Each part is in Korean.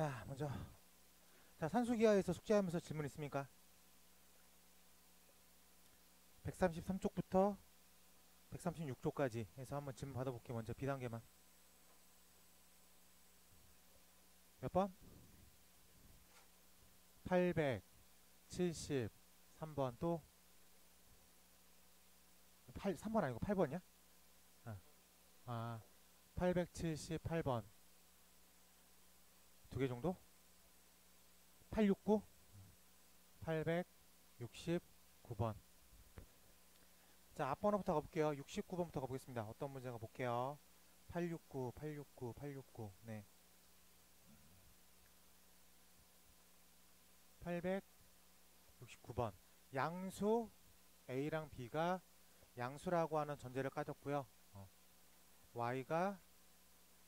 자, 먼저 산수기하에서 숙제하면서 질문 있습니까? 133쪽부터 136쪽까지 해서 한번 질문 받아볼게요. 먼저 B단계만. 몇 번? 873번. 또 3번 아니고 8번이야? 아, 878번. 두 개 정도? 869? 869번. 자, 앞번호부터 가볼게요. 69번부터 가보겠습니다. 어떤 문제가 볼게요. 869, 869, 869. 네. 869번. 양수 A랑 B가 양수라고 하는 전제를 까졌고요. Y가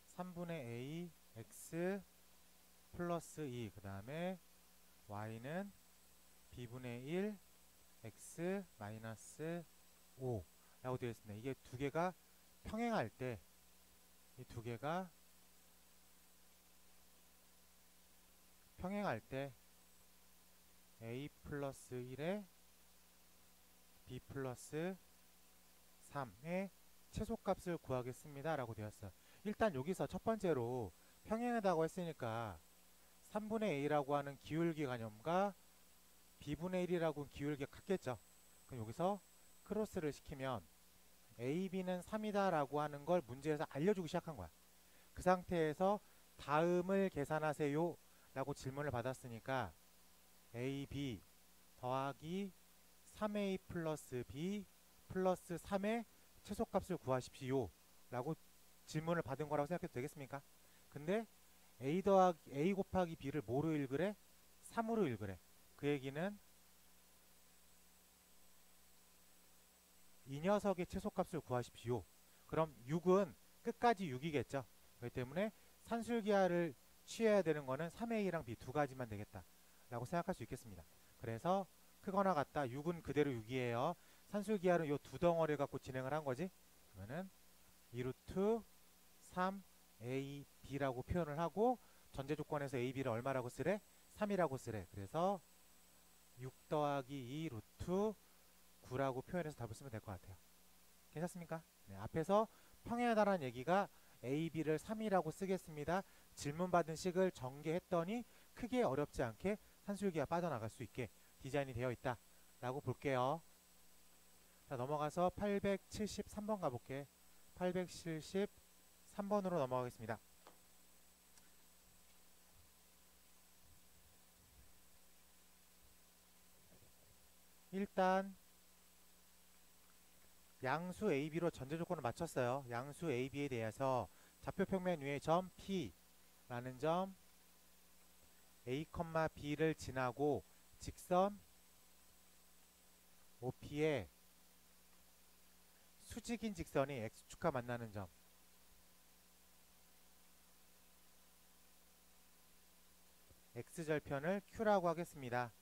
3분의 A X 플러스 2. 그 다음에 Y는 B분의 1 X 마이너스 5 라고 되어 있습니다. 이게 두 개가 평행할 때, 이 두 개가 평행할 때 A 플러스 1에 B 플러스 3의 최소값을 구하겠습니다 라고 되었어요. 일단 여기서 첫 번째로 평행하다고 했으니까 3분의 A라고 하는 기울기 개념과 B분의 1이라고 하는 기울기가 같겠죠. 그럼 여기서 크로스를 시키면 A, B는 3이다 라고 하는 걸 문제에서 알려주기 시작한 거야. 그 상태에서 다음을 계산하세요 라고 질문을 받았으니까 A, B 더하기 3A 플러스 B 플러스 3의 최소값을 구하십시오 라고 질문을 받은 거라고 생각해도 되겠습니까? 근데 A 곱하기 B를 뭐로 읽으래? 3으로 읽으래. 그 얘기는 이 녀석의 최소값을 구하십시오. 그럼 6은 끝까지 6이겠죠. 그렇기 때문에 산술기하를 취해야 되는 거는 3A랑 B 두 가지만 되겠다 라고 생각할 수 있겠습니다. 그래서 크거나 같다. 6은 그대로 6이에요. 산술기하는 이 두 덩어리를 갖고 진행을 한 거지. 그러면은 2루트 3AB라고 표현을 하고 전제 조건에서 AB를 얼마라고 쓰래? 3이라고 쓰래. 그래서 6 더하기 2 루트 9라고 표현해서 답을 쓰면 될 것 같아요. 괜찮습니까? 네, 앞에서 평행하다라는 얘기가 A, B를 3이라고 쓰겠습니다. 질문 받은 식을 전개했더니 크게 어렵지 않게 산술기가 빠져나갈 수 있게 디자인이 되어 있다 라고 볼게요. 자, 넘어가서 873번 가볼게. 873번으로 넘어가겠습니다. 일단 양수 AB로 전제 조건을 맞췄어요. 양수 AB에 대해서 좌표 평면 위에 점 P라는 점 A, B를 지나고 직선 OP에 수직인 직선이 X축과 만나는 점 X절편을 Q라고 하겠습니다.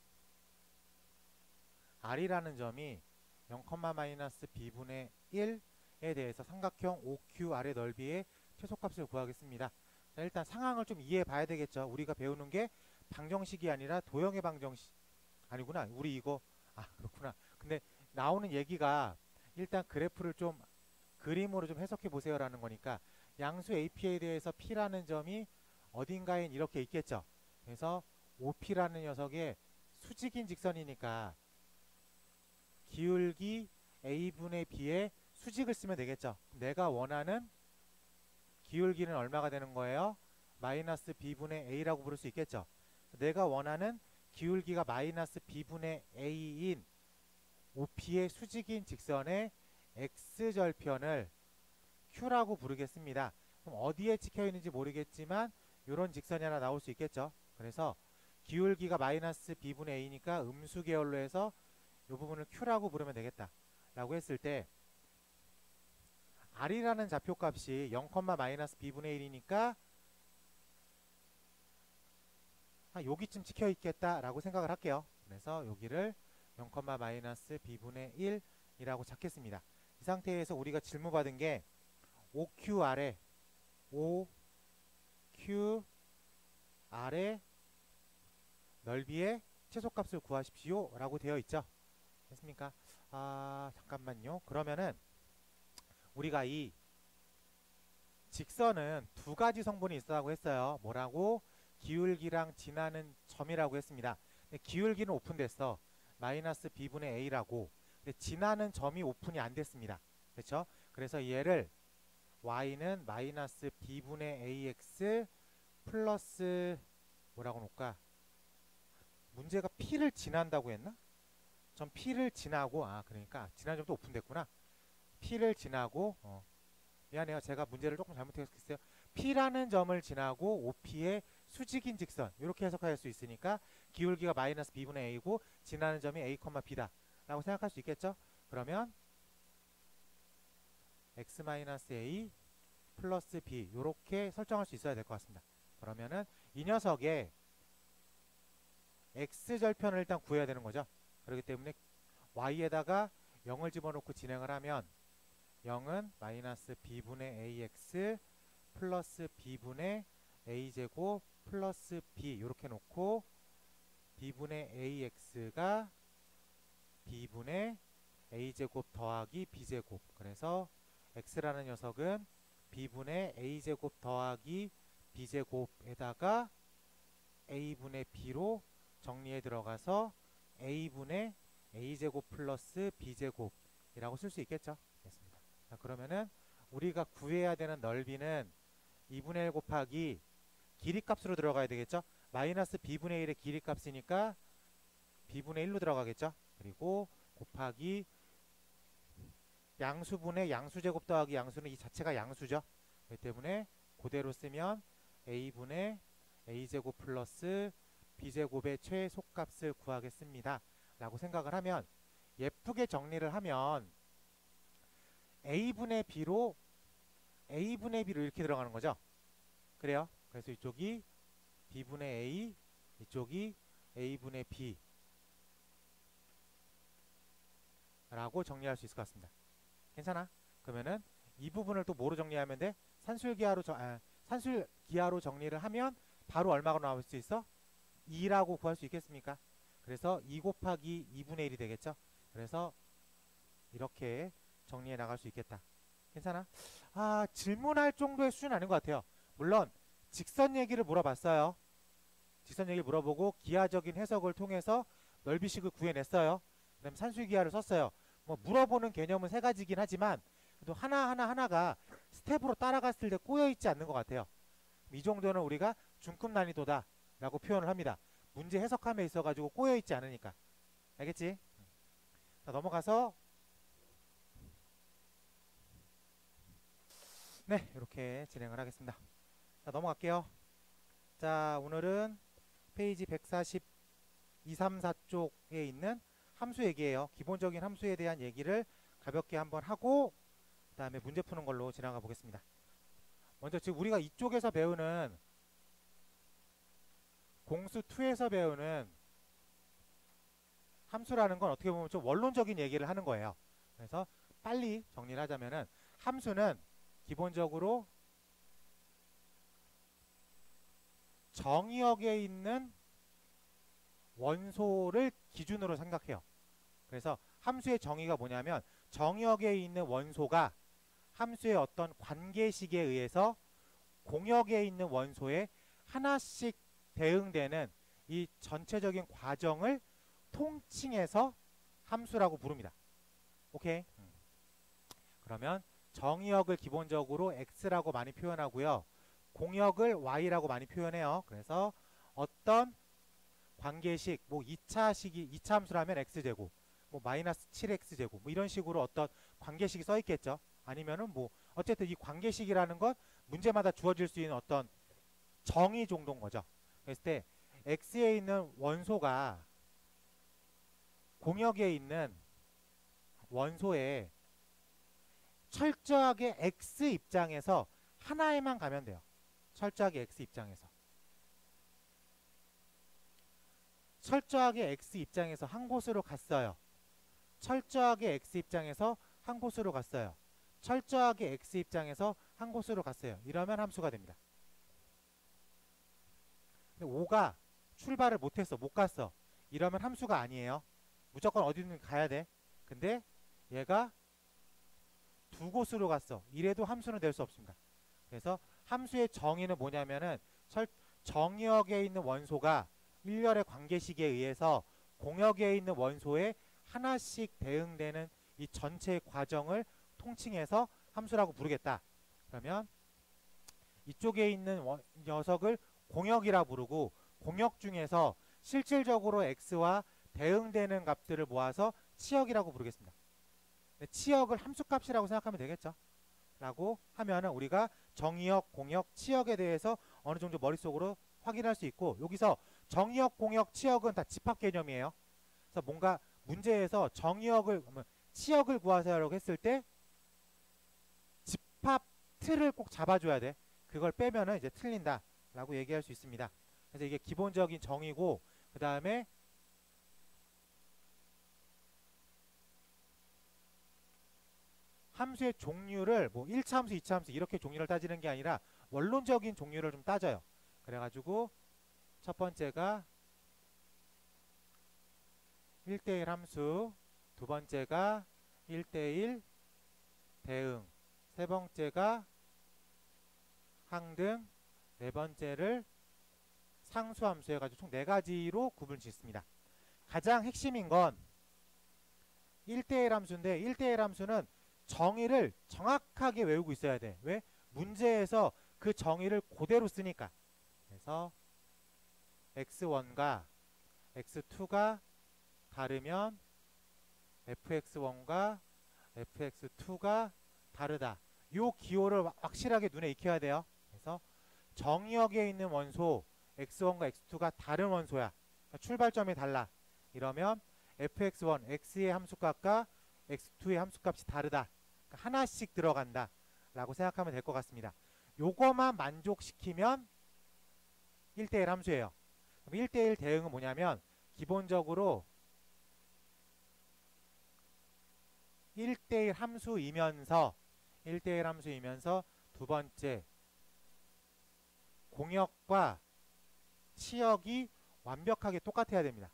R이라는 점이 0,-B분의 1에 대해서 삼각형 OQR의 넓이의 최소값을 구하겠습니다. 자, 일단 상황을 좀 이해해 봐야 되겠죠. 우리가 배우는 게 방정식이 아니라 도형의 방정식 아니구나. 우리 이거 그렇구나. 근데 나오는 얘기가 일단 그래프를 좀 그림으로 좀 해석해 보세요 라는 거니까 양수 AP에 대해서 P라는 점이 어딘가엔 이렇게 있겠죠. 그래서 OP라는 녀석의 수직인 직선이니까 기울기 A분의 B에 수직을 쓰면 되겠죠. 내가 원하는 기울기는 얼마가 되는 거예요? 마이너스 B분의 A라고 부를 수 있겠죠. 내가 원하는 기울기가 마이너스 B분의 A인 OP의 수직인 직선의 X절편을 Q라고 부르겠습니다. 그럼 어디에 찍혀 있는지 모르겠지만 이런 직선이 하나 나올 수 있겠죠. 그래서 기울기가 마이너스 B분의 A니까 음수 계열로 해서 이 부분을 Q라고 부르면 되겠다 라고 했을 때 R이라는 좌표값이 0,-B분의 1이니까 여기쯤 찍혀 있겠다 라고 생각을 할게요. 그래서 여기를 0,-B분의 1이라고 잡겠습니다. 이 상태에서 우리가 질문 받은 게 OQR에 OQR에 R의 넓이의 최소값을 구하십시오 라고 되어 있죠. 됐습니까? 잠깐만요. 그러면은 우리가 이 직선은 두 가지 성분이 있다고 했어요. 뭐라고? 기울기랑 지나는 점이라고 했습니다. 근데 기울기는 오픈됐어. 마이너스 b분의 a라고. 근데 지나는 점이 오픈이 안 됐습니다. 그렇죠? 그래서 얘를 y는 마이너스 b분의 ax 플러스 뭐라고 놓을까? 문제가 p를 지난다고 했나? 점 p를 지나고 그러니까 지난 점도 오픈됐구나. p를 지나고 미안해요. 제가 문제를 조금 잘못했어요. P라는 점을 지나고 OP의 수직인 직선 이렇게 해석할 수 있으니까 기울기가 마이너스 B분의 A고 지나는 점이 A, B다 라고 생각할 수 있겠죠? 그러면 X-A 플러스 B 이렇게 설정할 수 있어야 될 것 같습니다. 그러면은 이 녀석의 X절편을 일단 구해야 되는 거죠. 그렇기 때문에 Y에다가 0을 집어넣고 진행을 하면 0은 마이너스 b분의 ax 플러스 b분의 a제곱 플러스 b 이렇게 놓고 b분의 ax가 b분의 a제곱 더하기 b제곱 그래서 x라는 녀석은 b분의 a제곱 더하기 b제곱에다가 a분의 b로 정리해 들어가서 a분의 a제곱 플러스 b제곱이라고 쓸 수 있겠죠. 됐습니다. 자, 그러면은 우리가 구해야 되는 넓이는 2분의 1 곱하기 길이값으로 들어가야 되겠죠. 마이너스 b분의 1의 길이값이니까 b분의 1로 들어가겠죠. 그리고 곱하기 양수분의 양수제곱 더하기 양수는 이 자체가 양수죠. 그렇기 때문에 그대로 쓰면 a분의 a제곱 플러스 b제곱의 최소값을 구하겠습니다 라고 생각을 하면 예쁘게 정리를 하면 a분의 b로 이렇게 들어가는 거죠. 그래요. 그래서 이쪽이 b분의 a, 이쪽이 a분의 b 라고 정리할 수 있을 것 같습니다. 괜찮아? 그러면은 이 부분을 또 뭐로 정리하면 돼? 산술기하로 정리를 하면 바로 얼마가 나올 수 있어? 2라고 구할 수 있겠습니까? 그래서 2 곱하기 2분의 1이 되겠죠. 그래서 이렇게 정리해 나갈 수 있겠다. 괜찮아? 질문할 정도의 수준은 아닌 것 같아요. 물론 직선 얘기를 물어봤어요. 직선 얘기를 물어보고 기하적인 해석을 통해서 넓이식을 구해냈어요. 그 다음에 산술기하를 썼어요. 뭐 물어보는 개념은 세 가지긴 하지만 그래도 하나가 스텝으로 따라갔을 때 꼬여있지 않는 것 같아요. 이 정도는 우리가 중급 난이도다 라고 표현을 합니다. 문제 해석함에 있어가지고 꼬여있지 않으니까. 알겠지? 자, 넘어가서 네, 이렇게 진행을 하겠습니다. 자, 넘어갈게요. 자, 오늘은 페이지 142, 3, 4쪽에 있는 함수 얘기예요. 기본적인 함수에 대한 얘기를 가볍게 한번 하고 그 다음에 문제 푸는 걸로 지나가 보겠습니다. 먼저 지금 우리가 이쪽에서 배우는 공수 2에서 배우는 함수라는 건 어떻게 보면 좀 원론적인 얘기를 하는 거예요. 그래서 빨리 정리를 하자면은 함수는 기본적으로 정의역에 있는 원소를 기준으로 생각해요. 그래서 함수의 정의가 뭐냐면 정의역에 있는 원소가 함수의 어떤 관계식에 의해서 공역에 있는 원소에 하나씩 대응되는 이 전체적인 과정을 통칭해서 함수라고 부릅니다. 오케이? 그러면 정의역을 기본적으로 x라고 많이 표현하고요. 공역을 y라고 많이 표현해요. 그래서 어떤 관계식, 뭐 2차 함수라면 x제곱, 뭐 마이너스 7x제곱, 뭐 이런 식으로 어떤 관계식이 써 있겠죠. 아니면은 뭐 어쨌든 이 관계식이라는 건 문제마다 주어질 수 있는 어떤 정의 정도인 거죠. 그랬을 때 x에 있는 원소가 공역에 있는 원소에 철저하게 x 입장에서 하나에만 가면 돼요. 철저하게 x 입장에서. 철저하게 x 입장에서 한 곳으로 갔어요. 철저하게 x 입장에서 한 곳으로 갔어요. 철저하게 x 입장에서 한 곳으로 갔어요. 이러면 함수가 됩니다. 근데 5가 출발을 못했어. 못 갔어. 이러면 함수가 아니에요. 무조건 어디든 가야 돼. 근데 얘가 두 곳으로 갔어. 이래도 함수는 될 수 없습니다. 그래서 함수의 정의는 뭐냐면은 정역에 있는 원소가 일렬의 관계식에 의해서 공역에 있는 원소에 하나씩 대응되는 이 전체 과정을 통칭해서 함수라고 부르겠다. 그러면 이쪽에 있는 녀석을 공역이라 부르고, 공역 중에서 실질적으로 x와 대응되는 값들을 모아서 치역이라고 부르겠습니다. 치역을 함수값이라고 생각하면 되겠죠. 라고 하면은 우리가 정의역, 공역, 치역에 대해서 어느 정도 머릿속으로 확인할 수 있고, 여기서 정의역, 공역, 치역은 다 집합 개념이에요. 그래서 뭔가 문제에서 치역을 구하세요라고 했을 때 집합 틀을 꼭 잡아줘야 돼. 그걸 빼면은 이제 틀린다 라고 얘기할 수 있습니다. 그래서 이게 기본적인 정의고, 그 다음에 함수의 종류를 뭐 1차 함수, 2차 함수 이렇게 종류를 따지는 게 아니라 원론적인 종류를 좀 따져요. 그래가지고 첫 번째가 1대1 함수, 두 번째가 1대1 대응, 세 번째가 항등, 네 번째를 상수함수 해가지고 총 4가지로 구분 짓습니다. 가장 핵심인 건 1대1 함수인데, 1대1 함수는 정의를 정확하게 외우고 있어야 돼. 왜? 문제에서 그 정의를 그대로 쓰니까. 그래서 x1과 x2가 다르면 fx1과 fx2가 다르다. 요 기호를 확실하게 눈에 익혀야 돼요. 그래서 정의역에 있는 원소 x1과 x2가 다른 원소야. 그러니까 출발점이 달라. 이러면 fx1, x의 함수값과 x2의 함수값이 다르다. 그러니까 하나씩 들어간다 라고 생각하면 될 것 같습니다. 요거만 만족시키면 1대1 함수예요. 그럼 1대1 대응은 뭐냐면, 기본적으로 1대1 함수이면서 두 번째 공역과 치역이 완벽하게 똑같아야 됩니다.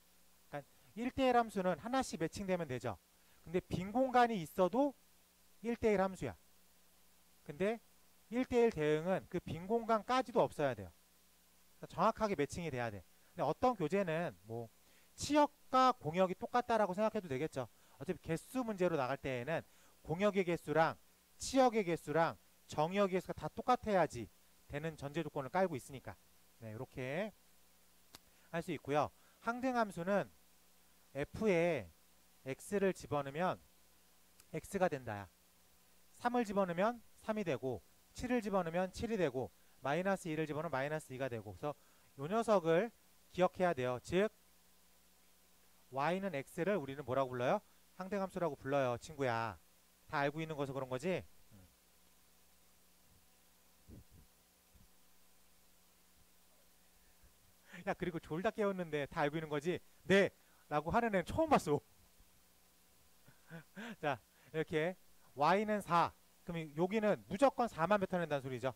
그러니까 1대1 함수는 하나씩 매칭되면 되죠. 근데 빈 공간이 있어도 1대1 함수야. 근데 1대1 대응은 그 빈 공간까지도 없어야 돼요. 그러니까 정확하게 매칭이 돼야 돼. 근데 어떤 교재는 뭐 치역과 공역이 똑같다라고 생각해도 되겠죠. 어차피 개수 문제로 나갈 때에는 공역의 개수랑 치역의 개수랑 정역의 개수가 다 똑같아야지 되는 전제 조건을 깔고 있으니까. 네, 이렇게 할 수 있고요. 항등함수는 f에 x를 집어넣으면 x가 된다야. 3을 집어넣으면 3이 되고, 7을 집어넣으면 7이 되고, 마이너스 2를 집어넣으면 마이너스 2가 되고. 그래서 요 녀석을 기억해야 돼요. 즉 y는 x를 우리는 뭐라고 불러요? 항등함수라고 불러요, 친구야. 다 알고 있는 거서 그런 거지? 야, 그리고 졸다 깨웠는데 다 알고 있는 거지? 네! 라고 하는 애는 처음 봤어. 자, 이렇게 y는 4. 그럼 여기는 무조건 4만 뱉어낸다는 소리죠.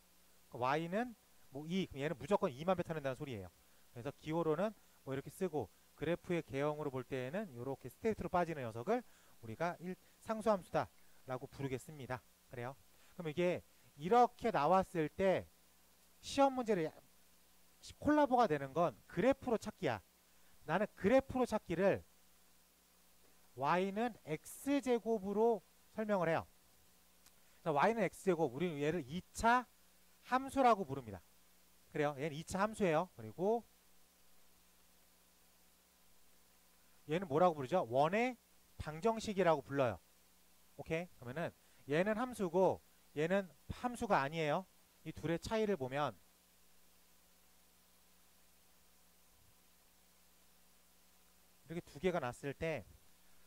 y는 뭐 2. 그럼 얘는 무조건 2만 뱉어낸다는 소리예요. 그래서 기호로는 뭐 이렇게 쓰고, 그래프의 개형으로 볼 때에는 이렇게 스테이트로 빠지는 녀석을 우리가 상수함수다 라고 부르겠습니다. 그래요. 그럼 이게 이렇게 나왔을 때 시험 문제를 콜라보가 되는 건 그래프로 찾기야. 나는 그래프로 찾기를 y는 x제곱으로 설명을 해요. y는 x제곱, 우리는 얘를 2차 함수라고 부릅니다. 그래요. 얘는 2차 함수예요. 그리고 얘는 뭐라고 부르죠? 원의 방정식이라고 불러요. 오케이? 그러면은 얘는 함수고 얘는 함수가 아니에요. 이 둘의 차이를 보면 이렇게 두 개가 났을 때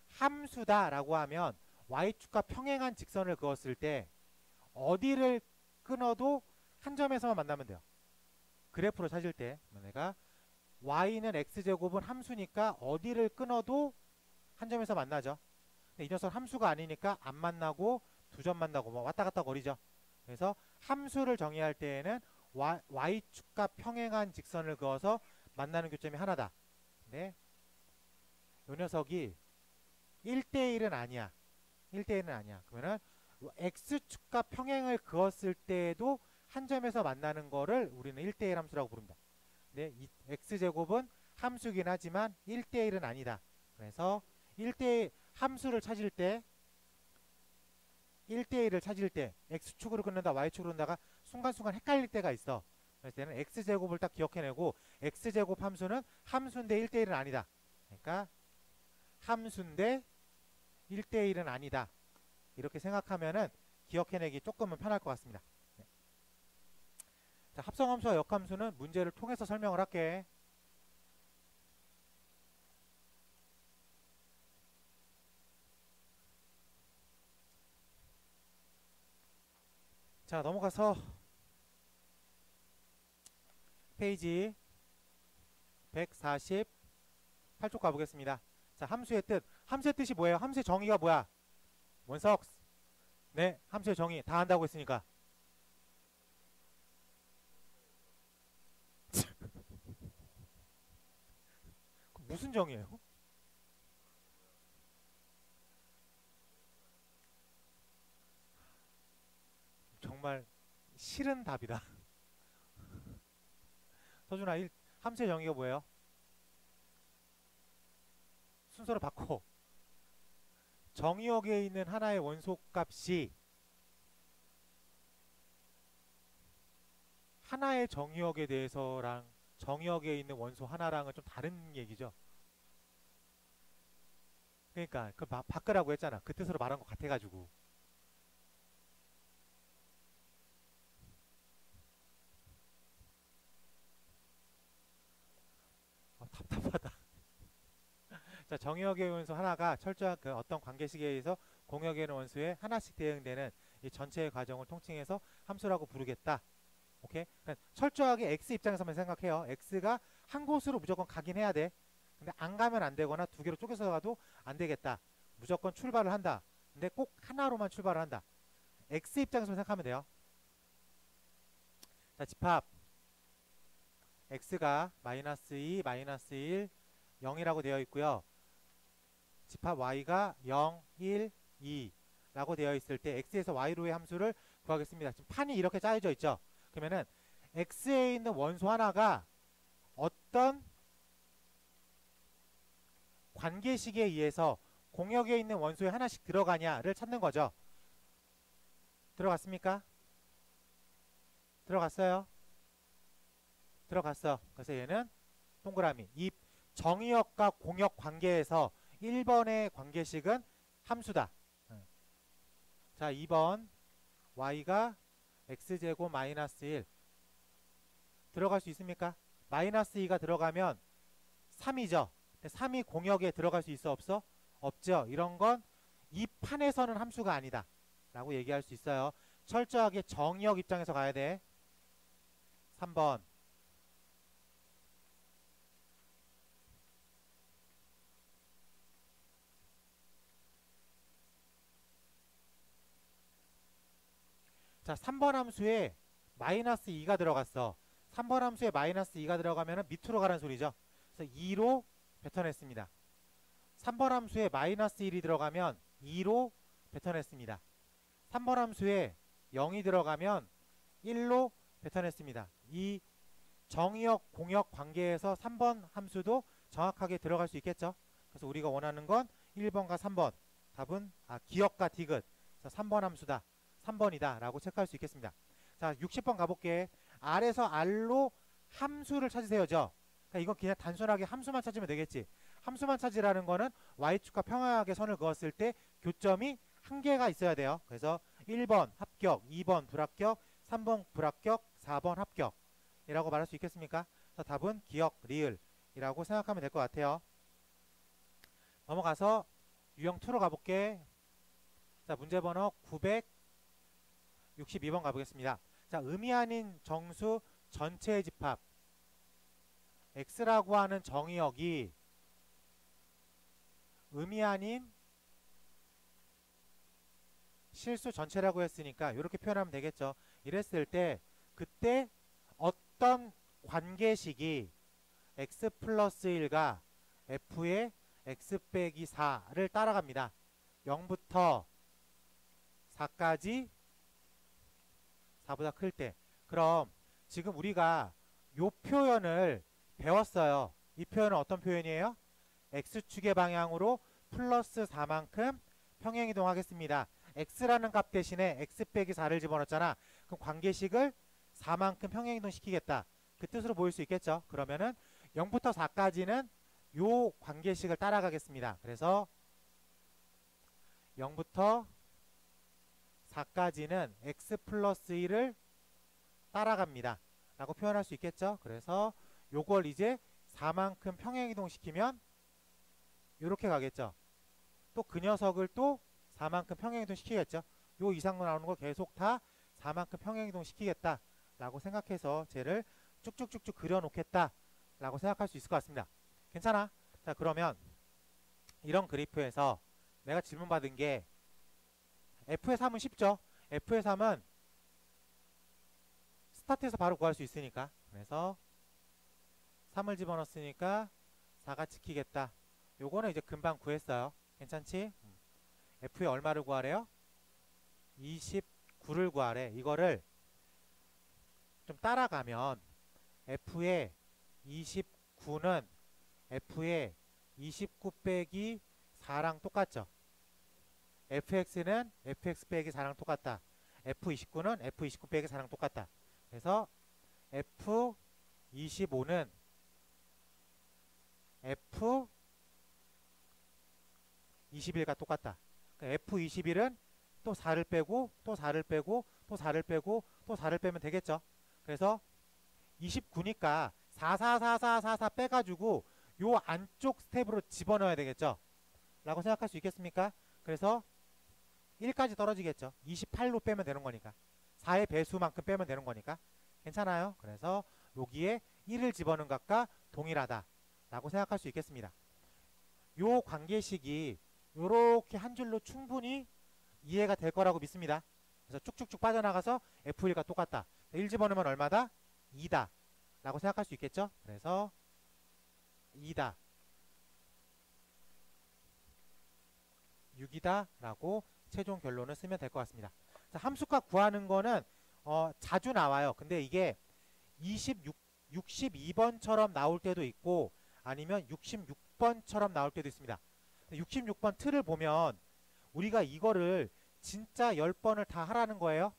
함수다 라고 하면 y축과 평행한 직선을 그었을 때 어디를 끊어도 한 점에서만 만나면 돼요. 그래프로 찾을 때 내가 y는 x제곱은 함수니까 어디를 끊어도 한 점에서 만나죠. 근데 이 녀석 함수가 아니니까 안 만나고 두 점 만나고 뭐 왔다 갔다 거리죠. 그래서 함수를 정의할 때에는 y축과 평행한 직선을 그어서 만나는 교점이 하나다. 네. 요 녀석이 1대1은 아니야. 1대1은 아니야. 그러면은 x축과 평행을 그었을 때에도 한 점에서 만나는 거를 우리는 1대1 함수라고 부른다. 네, 이 x제곱은 함수긴 하지만 1대1은 아니다. 그래서 1대1 함수를 찾을 때 1대1을 찾을 때 x축으로 끊는다 y축으로 끊다가 순간순간 헷갈릴 때가 있어. 그럴 때는 x제곱을 딱 기억해내고 x제곱 함수는 함수인데 1대1은 아니다. 그러니까 함수인데 1대1은 아니다. 이렇게 생각하면은 기억해내기 조금은 편할 것 같습니다. 네. 자, 합성함수와 역함수는 문제를 통해서 설명을 할게. 자, 넘어가서 페이지 148쪽 가보겠습니다. 자, 함수의 뜻. 함수의 뜻이 뭐예요? 함수의 정의가 뭐야? 원석. 네, 함수의 정의 다 한다고 했으니까. 무슨 정의예요? 정말 싫은 답이다. 서준아, 함수의 정의가 뭐예요? 순서를 바꿔. 정의역에 있는 하나의 원소값이 하나의 정의역에 대해서랑 정의역에 있는 원소 하나랑은 좀 다른 얘기죠. 그러니까 그 바꾸라고 했잖아. 그 뜻으로 말한 것 같아가지고. 답답하다. 자, 정의역의 원소 하나가 철저한 그 어떤 관계식에 의해서 공역에 있는 원소에 하나씩 대응되는 이 전체의 과정을 통칭해서 함수라고 부르겠다. 오케이? 그러니까 철저하게 x 입장에서만 생각해요. x가 한 곳으로 무조건 가긴 해야 돼. 근데 안 가면 안 되거나 두 개로 쪼개서 가도 안 되겠다. 무조건 출발을 한다. 근데 꼭 하나로만 출발을 한다. x 입장에서 생각하면 돼요. 자, 집합 x가 마이너스 2, 마이너스 1, 0이라고 되어 있고요. 집합 y가 0, 1, 2 라고 되어 있을 때 x에서 y로의 함수를 구하겠습니다. 지금 판이 이렇게 짜여져 있죠. 그러면은 x에 있는 원소 하나가 어떤 관계식에 의해서 공역에 있는 원소에 하나씩 들어가냐를 찾는 거죠. 들어갔습니까? 들어갔어요? 들어갔어. 그래서 얘는 동그라미. 이 정의역과 공역 관계에서 1번의 관계식은 함수다. 자, 2번 y가 x제곱 마이너스 1 들어갈 수 있습니까? 마이너스 2가 들어가면 3이죠. 3이 공역에 들어갈 수 있어 없어? 없죠. 이런 건 이 판에서는 함수가 아니다 라고 얘기할 수 있어요. 철저하게 정의역 입장에서 가야 돼. 3번 자, 3번 함수에 마이너스 2가 들어갔어. 3번 함수에 마이너스 2가 들어가면 밑으로 가라는 소리죠. 그래서 2로 뱉어냈습니다. 3번 함수에 마이너스 1이 들어가면 2로 뱉어냈습니다. 3번 함수에 0이 들어가면 1로 뱉어냈습니다. 이 정의역 공역 관계에서 3번 함수도 정확하게 들어갈 수 있겠죠. 그래서 우리가 원하는 건 1번과 3번. 답은 기역과 디귿. 그래서 3번 함수다. 3번이다 라고 체크할 수 있겠습니다. 자, 60번 가볼게. R에서 R로 함수를 찾으세요죠. 그러니까 이건 그냥 단순하게 함수만 찾으면 되겠지. 함수만 찾으라는 거는 y축과 평행하게 선을 그었을 때 교점이 한 개가 있어야 돼요. 그래서 1번 합격, 2번 불합격, 3번 불합격, 4번 합격 이라고 말할 수 있겠습니까? 그래서 답은 기역, 리을 이라고 생각하면 될 것 같아요. 넘어가서 유형 2로 가볼게. 자, 문제 번호 962번 가보겠습니다. 자, 의미 아닌 정수 전체의 집합 x라고 하는 정의역이 의미 아닌 실수 전체라고 했으니까 이렇게 표현하면 되겠죠. 이랬을 때 그때 어떤 관계식이 x 플러스 1가 f의 x 빼기 4를 따라갑니다. 0부터 4까지 4보다 클 때. 그럼 지금 우리가 요 표현을 배웠어요. 이 표현은 어떤 표현이에요? x축의 방향으로 플러스 4만큼 평행이동하겠습니다. x라는 값 대신에 x 빼기 4를 집어넣었잖아. 그럼 관계식을 4만큼 평행이동 시키겠다. 그 뜻으로 보일 수 있겠죠. 그러면은 0부터 4까지는 요 관계식을 따라가겠습니다. 그래서 0부터 4까지는 x 플러스 1을 따라갑니다. 라고 표현할 수 있겠죠. 그래서 요걸 이제 4만큼 평행이동 시키면 요렇게 가겠죠. 또 그 녀석을 또 4만큼 평행이동 시키겠죠. 요 이상으로 나오는 거 계속 다 4만큼 평행이동 시키겠다 라고 생각해서 쟤를 쭉쭉쭉쭉 그려놓겠다 라고 생각할 수 있을 것 같습니다. 괜찮아? 자, 그러면 이런 그래프에서 내가 질문 받은 게 f의 3은 쉽죠. f의 3은 스타트에서 바로 구할 수 있으니까. 그래서 3을 집어넣었으니까 4가 지키겠다. 요거는 이제 금방 구했어요. 괜찮지? f의 얼마를 구하래요? 29를 구하래. 이거를 좀 따라가면 f의 29는 f의 29 빼기 4랑 똑같죠. fx는 fx 빼기 4랑 똑같다. f29는 f29 빼기 4랑 똑같다. 그래서 f25는 f21과 똑같다. f21은 또 4를 빼고 또 4를 빼고 또 4를 빼고 또 4를 빼면 되겠죠. 그래서 29니까 4, 4, 4, 4, 4, 4 빼가지고 요 안쪽 스텝으로 집어넣어야 되겠죠. 라고 생각할 수 있겠습니까? 그래서 1까지 떨어지겠죠. 28로 빼면 되는 거니까. 4의 배수만큼 빼면 되는 거니까. 괜찮아요? 그래서 여기에 1을 집어넣은 것과 동일하다 라고 생각할 수 있겠습니다. 요 관계식이 요렇게 한 줄로 충분히 이해가 될 거라고 믿습니다. 그래서 쭉쭉쭉 빠져나가서 F1과 똑같다. 1 집어넣으면 얼마다? 2다 라고 생각할 수 있겠죠. 그래서 2다 6이다 라고 최종 결론을 쓰면 될 것 같습니다. 자, 함수값 구하는 거는 자주 나와요. 근데 이게 62번처럼 나올 때도 있고 아니면 66번처럼 나올 때도 있습니다. 66번 틀을 보면 우리가 이거를 진짜 10번을 다 하라는 거예요?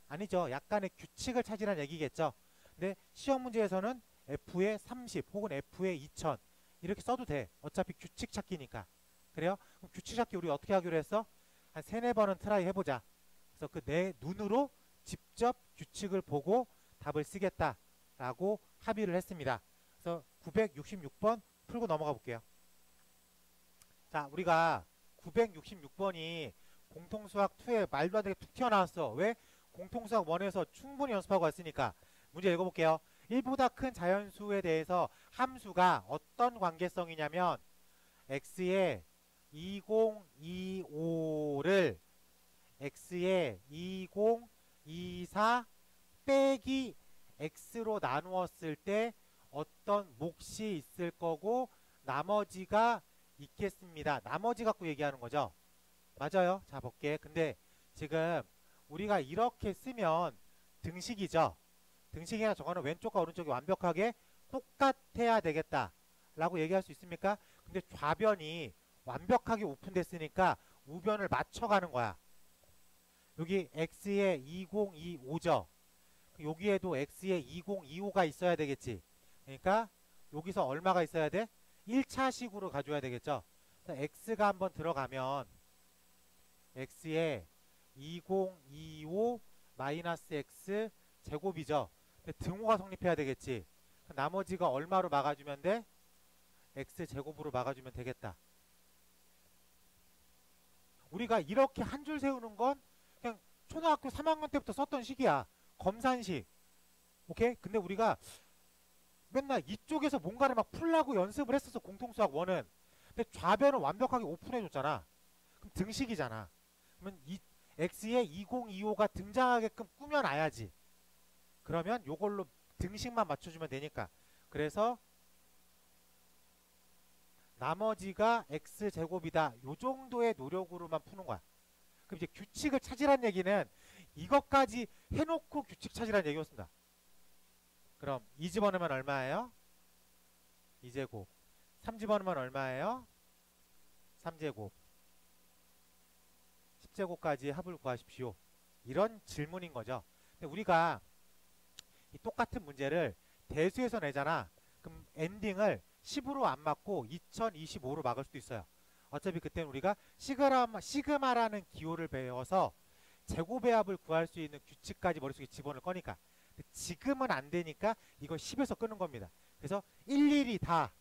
아니죠. 약간의 규칙을 찾으라는 얘기겠죠. 근데 시험 문제에서는 F의 30 혹은 F의 2000 이렇게 써도 돼. 어차피 규칙 찾기니까. 그래요? 그럼 규칙 찾기 우리 어떻게 하기로 했어? 한 3, 4번은 트라이 해보자. 그래서 그 내 눈으로 직접 규칙을 보고 답을 쓰겠다라고 합의를 했습니다. 그래서 966번 풀고 넘어가 볼게요. 자, 우리가 966번이 공통수학 2에 말도 안 되게 툭 튀어나왔어. 왜? 공통수학 1에서 충분히 연습하고 왔으니까. 문제 읽어볼게요. 1보다 큰 자연수에 대해서 함수가 어떤 관계성이냐면 x의 2025를 x의 2024 빼기 x로 나누었을 때 어떤 몫이 있을 거고 나머지가 있겠습니다. 나머지 갖고 얘기하는 거죠. 맞아요. 자, 볼게. 근데 지금 우리가 이렇게 쓰면 등식이죠. 등식이나 저거는 왼쪽과 오른쪽이 완벽하게 똑같아야 되겠다 라고 얘기할 수 있습니까? 근데 좌변이 완벽하게 오픈됐으니까 우변을 맞춰가는 거야. 여기 x의 2025죠. 여기에도 x의 2025가 있어야 되겠지. 그러니까 여기서 얼마가 있어야 돼? 1차식으로 가져야 되겠죠. x가 한번 들어가면 x의 2025 마이너스 x 제곱이죠. 근데 등호가 성립해야 되겠지. 나머지가 얼마로 막아주면 돼? x 제곱으로 막아주면 되겠다. 우리가 이렇게 한 줄 세우는 건 그냥 초등학교 3학년 때부터 썼던 식이야. 검산식. 오케이? 근데 우리가 맨날 이쪽에서 뭔가를 막 풀라고 연습을 했었어. 공통수학 1은. 근데 좌변을 완벽하게 오픈해줬잖아. 그럼 등식이잖아. 그러면 이 x의 2025가 등장하게끔 꾸며놔야지. 그러면 요걸로 등식만 맞춰주면 되니까. 그래서 나머지가 x제곱이다. 요 정도의 노력으로만 푸는 거야. 그럼 이제 규칙을 찾으란 얘기는 이것까지 해놓고 규칙 찾으란 얘기였습니다. 그럼 2 집어넣으면 얼마예요? 2제곱. 3 집어넣으면 얼마예요? 3제곱. 10제곱까지 합을 구하십시오. 이런 질문인 거죠. 근데 우리가 이 똑같은 문제를 대수에서 내잖아. 그럼 엔딩을 10으로 안 맞고 2025로 막을 수도 있어요. 어차피 그때는 우리가 시그마라는 기호를 배워서 제곱의 합을 구할 수 있는 규칙까지 머릿속에 집어넣을 거니까. 지금은 안 되니까 이거 10에서 끄는 겁니다. 그래서 일일이 다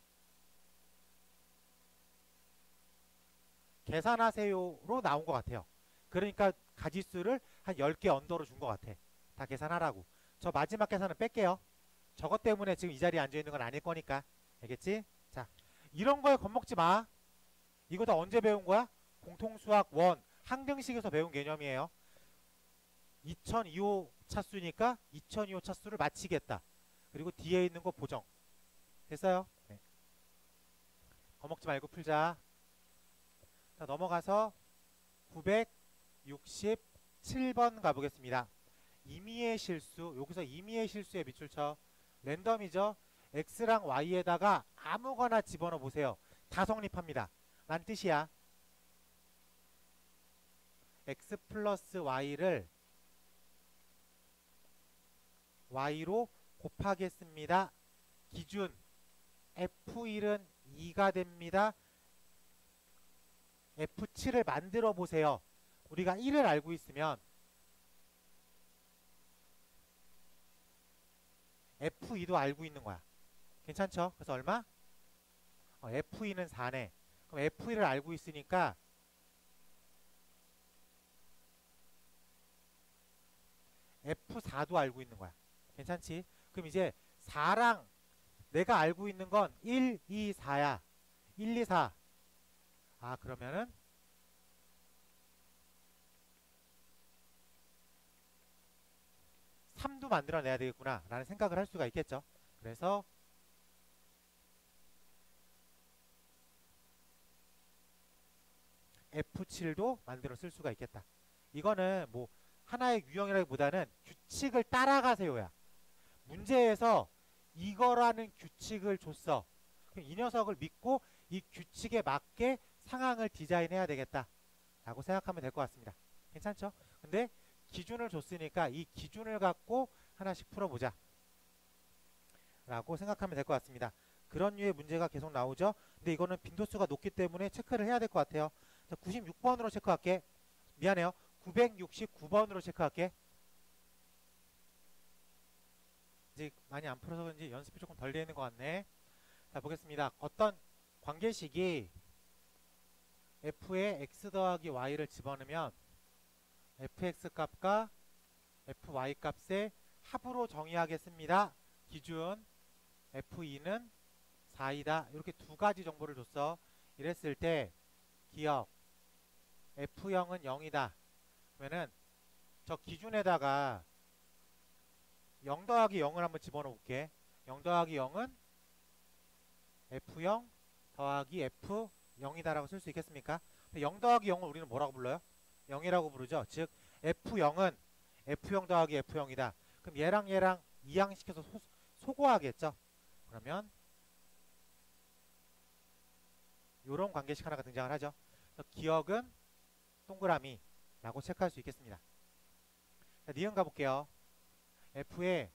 계산하세요로 나온 것 같아요. 그러니까 가지수를 한 10개 언더로 준 것 같아. 다 계산하라고. 저 마지막 계산은 뺄게요. 저것 때문에 지금 이 자리에 앉아있는 건 아닐 거니까. 알겠지? 자, 이런 거에 겁먹지 마. 이거 다 언제 배운 거야? 공통수학 1 항등식에서 배운 개념이에요. 2025 차수니까 2025 차수를 맞히겠다. 그리고 뒤에 있는 거 보정. 됐어요? 네. 겁먹지 말고 풀자. 자, 넘어가서 967번 가보겠습니다. 임의의 실수. 여기서 임의의 실수에 밑줄 쳐. 랜덤이죠. x랑 y에다가 아무거나 집어넣어 보세요. 다 성립합니다. 란 뜻이야. x 플러스 y를 y로 곱하겠습니다. 기준 f1은 2가 됩니다. f7을 만들어 보세요. 우리가 1을 알고 있으면 f2도 알고 있는 거야. 괜찮죠? 그래서 얼마? f2는 4네. 그럼 f1을 알고 있으니까 f4도 알고 있는 거야. 괜찮지? 그럼 이제 4랑 내가 알고 있는 건 1, 2, 4야. 1, 2, 4. 아, 그러면은 3도 만들어내야 되겠구나 라는 생각을 할 수가 있겠죠. 그래서 F7도 만들어 쓸 수가 있겠다. 이거는 뭐 하나의 유형이라기보다는 규칙을 따라가세요야. 문제에서 이거라는 규칙을 줬어. 그럼 이 녀석을 믿고 이 규칙에 맞게 상황을 디자인해야 되겠다 라고 생각하면 될 것 같습니다. 괜찮죠? 근데 기준을 줬으니까 이 기준을 갖고 하나씩 풀어보자 라고 생각하면 될 것 같습니다. 그런 류의 문제가 계속 나오죠. 근데 이거는 빈도수가 높기 때문에 체크를 해야 될 것 같아요. 96번으로 체크할게. 미안해요. 969번으로 체크할게. 이제 많이 안 풀어서 그런지 연습이 조금 덜 되어 있는 것 같네. 자, 보겠습니다. 어떤 관계식이 f에 x 더하기 y를 집어넣으면 fx 값과 fy 값의 합으로 정의하겠습니다. 기준 f2는 4이다. 이렇게 두 가지 정보를 줬어. 이랬을 때 기억 f0은 0이다. 그러면은 저 기준에다가 0 더하기 0을 한번 집어넣어 볼게. 0 더하기 0은 f0 더하기 f0이다 라고 쓸 수 있겠습니까? 0 더하기 0을 우리는 뭐라고 불러요? 0이라고 부르죠. 즉 f0은 f0 더하기 f0이다. 그럼 얘랑 이항시켜서 소거하겠죠. 그러면 요런 관계식 하나가 등장을 하죠. 기억은 동그라미 라고 체크할 수 있겠습니다. 자, 니은 가볼게요. f의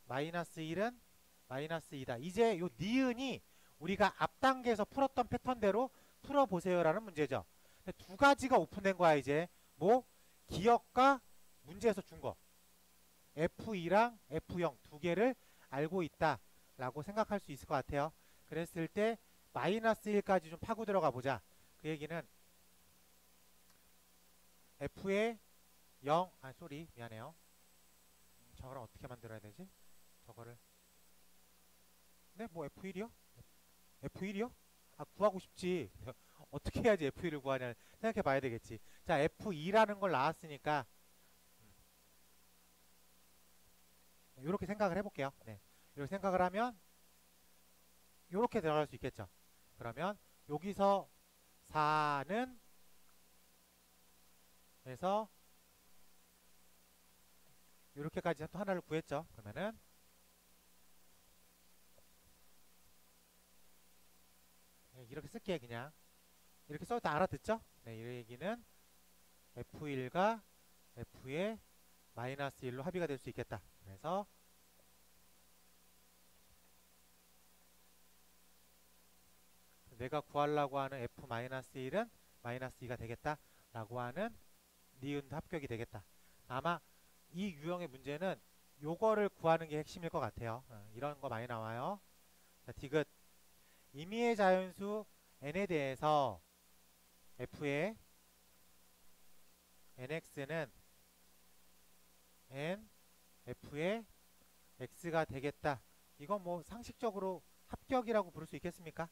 마이너스 1은 마이너스 2다. 이제 요 니은이 우리가 앞 단계에서 풀었던 패턴대로 풀어보세요 라는 문제죠. 두 가지가 오픈된 거야. 이제 뭐 기억과 문제에서 준 거 f2랑 f0 두 개를 알고 있다 라고 생각할 수 있을 것 같아요. 그랬을 때 마이너스 1까지 좀 파고 들어가 보자. 그 얘기는 f의 0, 미안해요. 저거를 어떻게 만들어야 되지? 저거를 네? 뭐 f1이요? f1이요? 아, 구하고 싶지. 어떻게 해야지 f1을 구하냐 생각해 봐야 되겠지. 자, f2라는 걸 나왔으니까 이렇게 생각을 해볼게요. 네. 이렇게 생각을 하면 이렇게 들어갈 수 있겠죠. 그러면 여기서 4는 해서 이렇게까지 또 하나를 구했죠. 그러면은 이렇게 쓸게요. 그냥 이렇게 써도 다 알아듣죠? 네, 이 얘기는 F1과 F의 마이너스 1로 합의가 될 수 있겠다. 그래서 내가 구하려고 하는 F-1은 마이너스 2가 되겠다 라고 하는 니은 합격이 되겠다. 아마 이 유형의 문제는 요거를 구하는 게 핵심일 것 같아요. 이런 거 많이 나와요. 자, 디귿 임의의 자연수 n에 대해서 f의 nx는 n f의 x가 되겠다. 이건 뭐 상식적으로 합격이라고 부를 수 있겠습니까?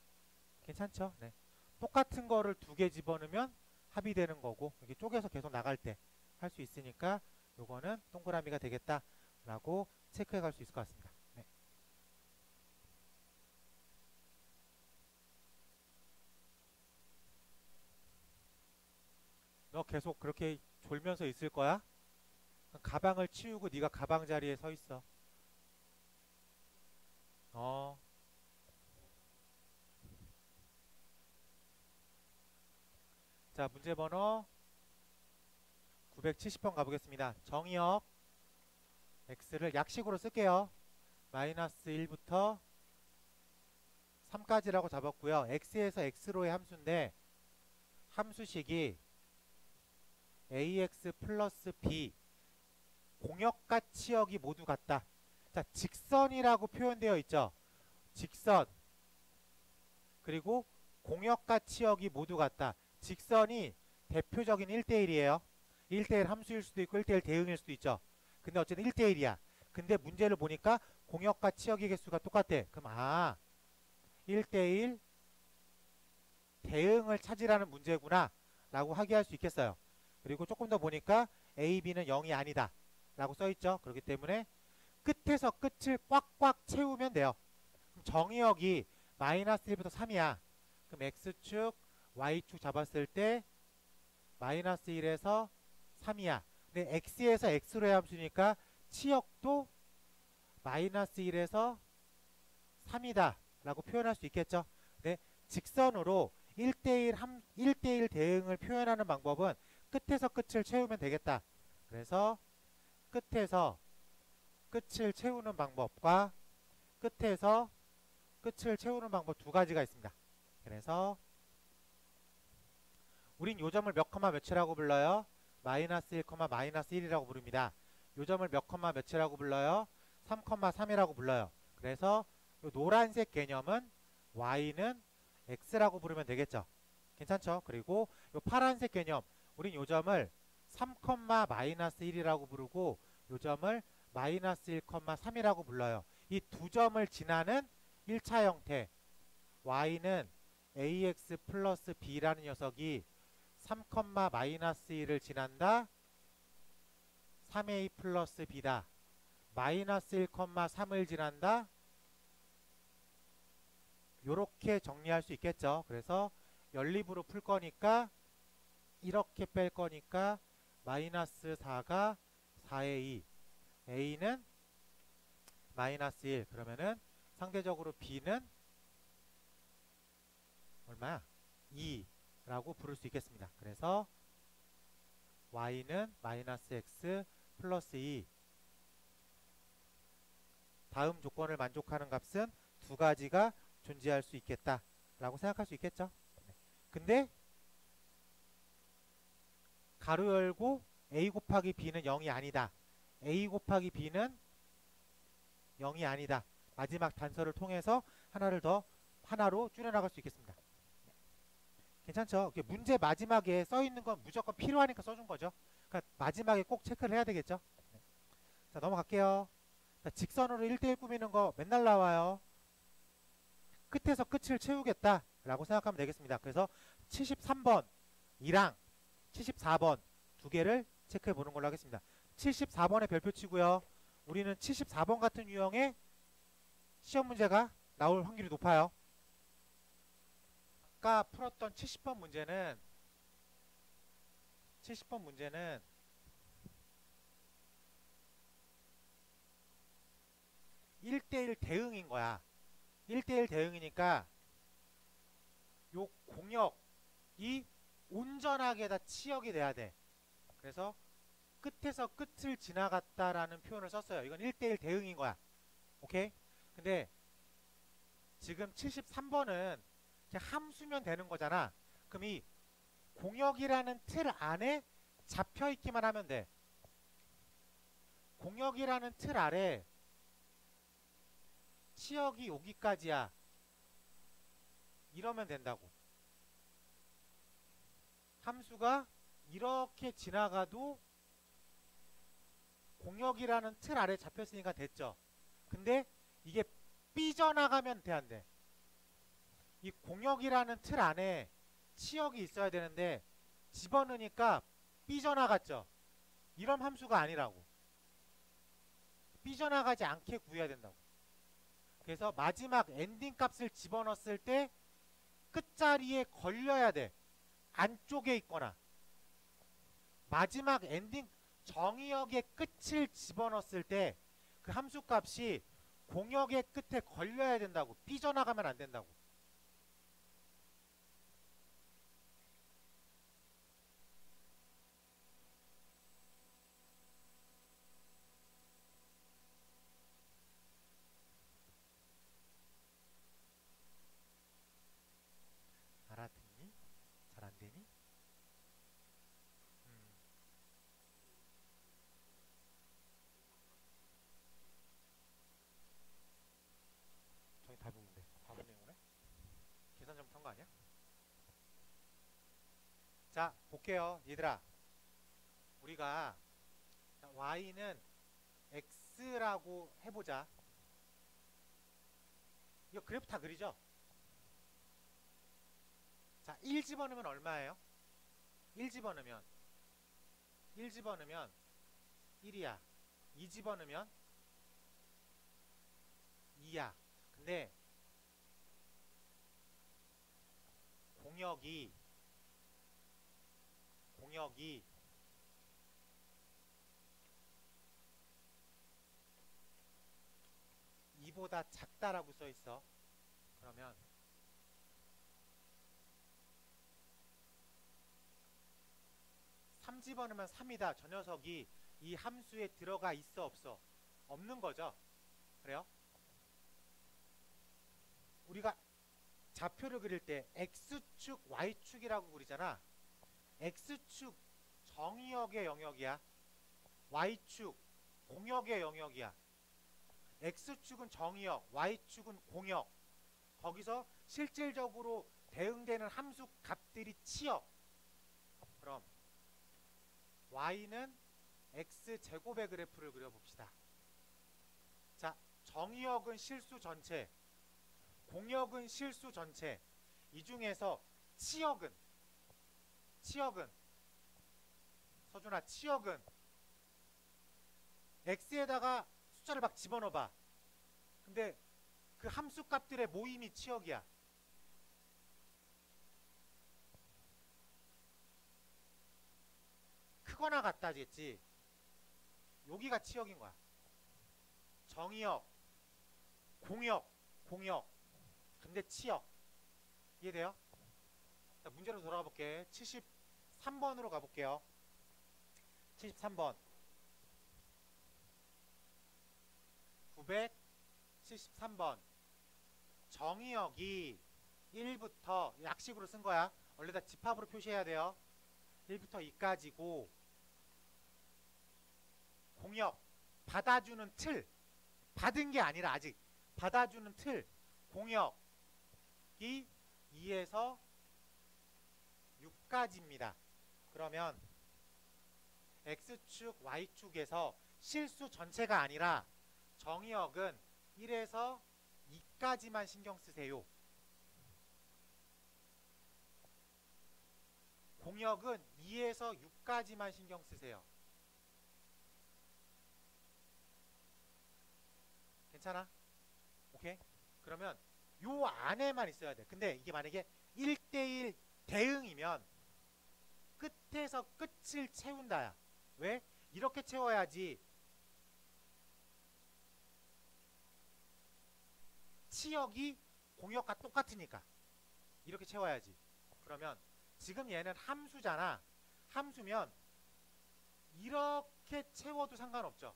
괜찮죠? 네. 똑같은 거를 두 개 집어넣으면 합의되는 거고 이게 쪼개서 계속 나갈 때 할 수 있으니까 요거는 동그라미가 되겠다 라고 체크해 갈 수 있을 것 같습니다. 네. 너 계속 그렇게 졸면서 있을 거야? 가방을 치우고 네가 가방 자리에 서 있어. 자, 문제 번호 970번 가보겠습니다. 정의역 x를 약식으로 쓸게요. 마이너스 1부터 3까지라고 잡았고요. x에서 x로의 함수인데 함수식이 ax 플러스 b 공역과 치역이 모두 같다. 자, 직선이라고 표현되어 있죠. 직선 그리고 공역과 치역이 모두 같다. 직선이 대표적인 1대1이에요. 1대1 함수일 수도 있고 1대1 대응일 수도 있죠. 근데 어쨌든 1대1이야. 근데 문제를 보니까 공역과 치역의 개수가 똑같대. 그럼 1대1 대응을 찾으라는 문제구나 라고 확인할 수 있겠어요. 그리고 조금 더 보니까 A, B는 0이 아니다 라고 써있죠. 그렇기 때문에 끝에서 끝을 꽉꽉 채우면 돼요. 그럼 정의역이 마이너스 1부터 3이야. 그럼 X축, Y축 잡았을 때 마이너스 1에서 3이야. 근데 X에서 X로의 함수니까 치역도 마이너스 1에서 3이다 라고 표현할 수 있겠죠. 근데 직선으로 1대1 대응을 표현하는 방법은 끝에서 끝을 채우면 되겠다. 그래서 끝에서 끝을 채우는 방법과 끝에서 끝을 채우는 방법 두 가지가 있습니다. 그래서 우린 요 점을 몇 컴마 몇이라고 불러요? 마이너스 1, 마이너스 1이라고 부릅니다. 요 점을 몇 컴마 몇이라고 불러요? 3, 3이라고 불러요. 그래서 요 노란색 개념은 y는 x라고 부르면 되겠죠. 괜찮죠? 그리고 요 파란색 개념 우린 요 점을 3, 마이너스 1이라고 부르고 요 점을 마이너스 1, 3이라고 불러요. 이 두 점을 지나는 1차 형태 y는 ax 플러스 b라는 녀석이 3, 마이너스 1을 지난다. 3a 플러스 b다. 마이너스 1, 3을 지난다. 요렇게 정리할 수 있겠죠. 그래서 연립으로 풀 거니까 이렇게 뺄 거니까 마이너스 4가 4의 2 a는 마이너스 1 그러면은 상대적으로 b는 얼마야? 2라고 부를 수 있겠습니다. 그래서 y는 마이너스 x 플러스 2 다음 조건을 만족하는 값은 두 가지가 존재할 수 있겠다 라고 생각할 수 있겠죠. 근데 가로 열고 a 곱하기 b는 0이 아니다. a 곱하기 b는 0이 아니다. 마지막 단서를 통해서 하나로 줄여나갈 수 있겠습니다. 괜찮죠? 문제 마지막에 써있는 건 무조건 필요하니까 써준 거죠. 그러니까 마지막에 꼭 체크를 해야 되겠죠. 자, 넘어갈게요. 자, 직선으로 1대1 꾸미는 거 맨날 나와요. 끝에서 끝을 채우겠다 라고 생각하면 되겠습니다. 그래서 73번 2랑 74번 두 개를 체크해 보는 걸로 하겠습니다. 74번에 별표 치고요. 우리는 74번 같은 유형의 시험 문제가 나올 확률이 높아요. 아까 풀었던 70번 문제는 1대1 대응인 거야. 1대1 대응이니까 요 공역이 온전하게 다 치역이 돼야 돼. 그래서 끝에서 끝을 지나갔다라는 표현을 썼어요. 이건 1대1 대응인 거야. 오케이? 근데 지금 73번은 그냥 함수면 되는 거잖아. 그럼 이 공역이라는 틀 안에 잡혀 있기만 하면 돼. 공역이라는 틀 아래 치역이 여기까지야. 이러면 된다고. 함수가 이렇게 지나가도 공역이라는 틀 아래 잡혔으니까 됐죠. 근데 이게 삐져나가면 돼, 안 돼? 이 공역이라는 틀 안에 치역이 있어야 되는데 집어넣으니까 삐져나갔죠. 이런 함수가 아니라고. 삐져나가지 않게 구해야 된다고. 그래서 마지막 엔딩 값을 집어넣었을 때 끝자리에 걸려야 돼. 안쪽에 있거나. 마지막 엔딩 정의역의 끝을 집어넣었을 때 그 함수 값이 공역의 끝에 걸려야 된다고. 삐져나가면 안 된다고. 알아듣니? 잘 안 되니? 음, 저기 답이 뭔데? 답은 내용이네? 계산 잘못한 거 아니야? 자, 볼게요. 얘들아. 우리가 y는 x라고 해보자. 이거 그래프 다 그리죠? 자, 1 집어넣으면 얼마예요? 1 집어넣으면 1이야. 2 집어넣으면 2야. 근데 공역이 2보다 작다라고 써 있어. 그러면 3 집어넣으면 3이다. 저 녀석이 이 함수에 들어가 있어 없어? 없는 거죠. 그래요? 우리가 좌표를 그릴 때 x축, y축이라고 그리잖아. x축 정의역의 영역이야. y축 공역의 영역이야. x축은 정의역, y축은 공역. 거기서 실질적으로 대응되는 함수 값들이 치역. 그럼 y는 x제곱의 그래프를 그려봅시다. 자, 정의역은 실수 전체, 공역은 실수 전체. 이 중에서 치역은 서준아, 치역은 x에다가 숫자를 막 집어넣어봐. 근데 그 함수 값들의 모임이 치역이야. 크거나 같다겠지. 여기가 치역인 거야. 정의역, 공역. 근데 치역. 이해돼요? 자, 문제로 돌아가 볼게. 73번으로 가볼게요. 73번. 973번. 정의역이 1부터 약식으로 쓴 거야. 원래 다 집합으로 표시해야 돼요. 1부터 2까지고 공역 받아주는 틀, 받은 게 아니라 아직 받아주는 틀, 공역이 2에서 6까지입니다. 그러면 x축, y축에서 실수 전체가 아니라 정의역은 1에서 2까지만 신경 쓰세요. 공역은 2에서 6까지만 신경 쓰세요. 괜찮아? 오케이? 그러면 요 안에만 있어야 돼. 근데 이게 만약에 1대1 대응이면 끝에서 끝을 채운다야. 왜? 이렇게 채워야지 치역이 공역과 똑같으니까. 이렇게 채워야지. 그러면 지금 얘는 함수잖아. 함수면 이렇게 채워도 상관없죠.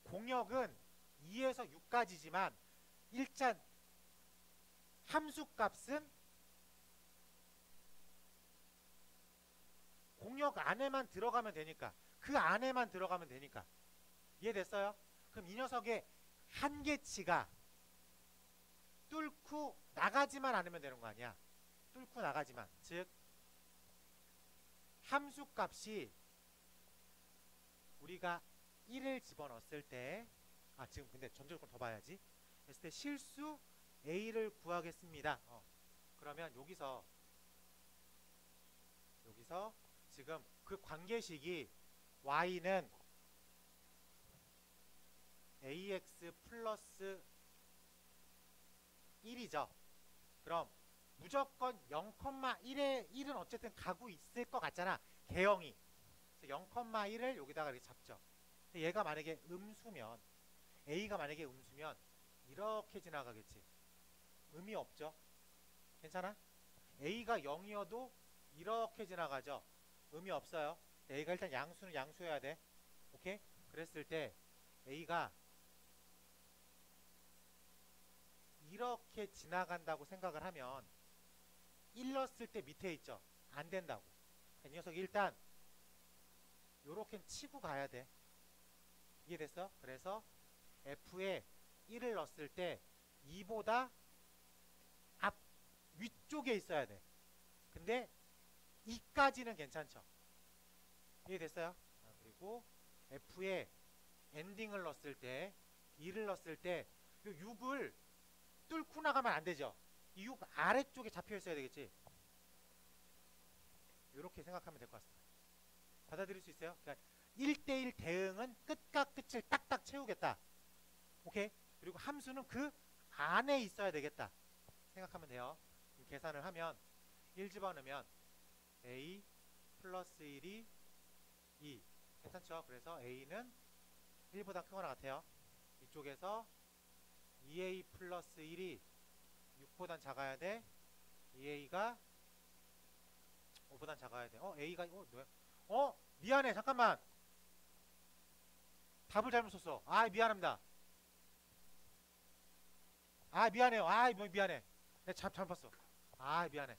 공역은 2에서 6까지지만 일단 함수 값은 공역 안에만 들어가면 되니까, 그 안에만 들어가면 되니까. 이해됐어요? 그럼 이 녀석의 한계치가 뚫고 나가지만 않으면 되는 거 아니야. 뚫고 나가지만. 즉 함수 값이 우리가 1을 집어넣었을 때, 지금 근데 전제조건 더 봐야지. 했을 때 실수 A를 구하겠습니다. 그러면 여기서 지금 그 관계식이 Y는 AX 플러스 1이죠. 그럼 무조건 0,1에 1은 어쨌든 가고 있을 것 같잖아. 개형이. 0,1을 여기다가 이렇게 잡죠. 얘가 만약에 음수면, A가 만약에 음수면 이렇게 지나가겠지. 의미 없죠. 괜찮아? A가 0이어도 이렇게 지나가죠. 의미 없어요. A가 일단 양수는 양수여야 돼. 오케이? 그랬을 때 A가 이렇게 지나간다고 생각을 하면 1 넣었을 때 밑에 있죠. 안 된다고. 이 녀석이 일단 요렇게 치고 가야 돼. 이해됐어? 그래서 F에 1을 넣었을 때 2보다 앞 위쪽에 있어야 돼. 근데 2까지는 괜찮죠. 이해됐어요? 그리고 F에 엔딩을 넣었을 때 2를 넣었을 때 6을 뚫고 나가면 안 되죠. 이 6 아래쪽에 잡혀 있어야 되겠지. 이렇게 생각하면 될 것 같습니다. 받아들일 수 있어요? 그러니까 1대1 대응은 끝과 끝을 딱딱 채우겠다. 오케이? 그리고 함수는 그 안에 있어야 되겠다. 생각하면 돼요. 계산을 하면 1 집어넣으면 A 플러스 1이 2. 괜찮죠? 그래서 A는 1보다 크거나 같아요. 이쪽에서 2A 플러스 1이 6보단 작아야 돼. 2A가 5보단 작아야 돼. A가 미안해. 잠깐만. 답을 잘못 썼어. 미안합니다. 미안해요. 미안해. 내가 잘못 봤어. 미안해.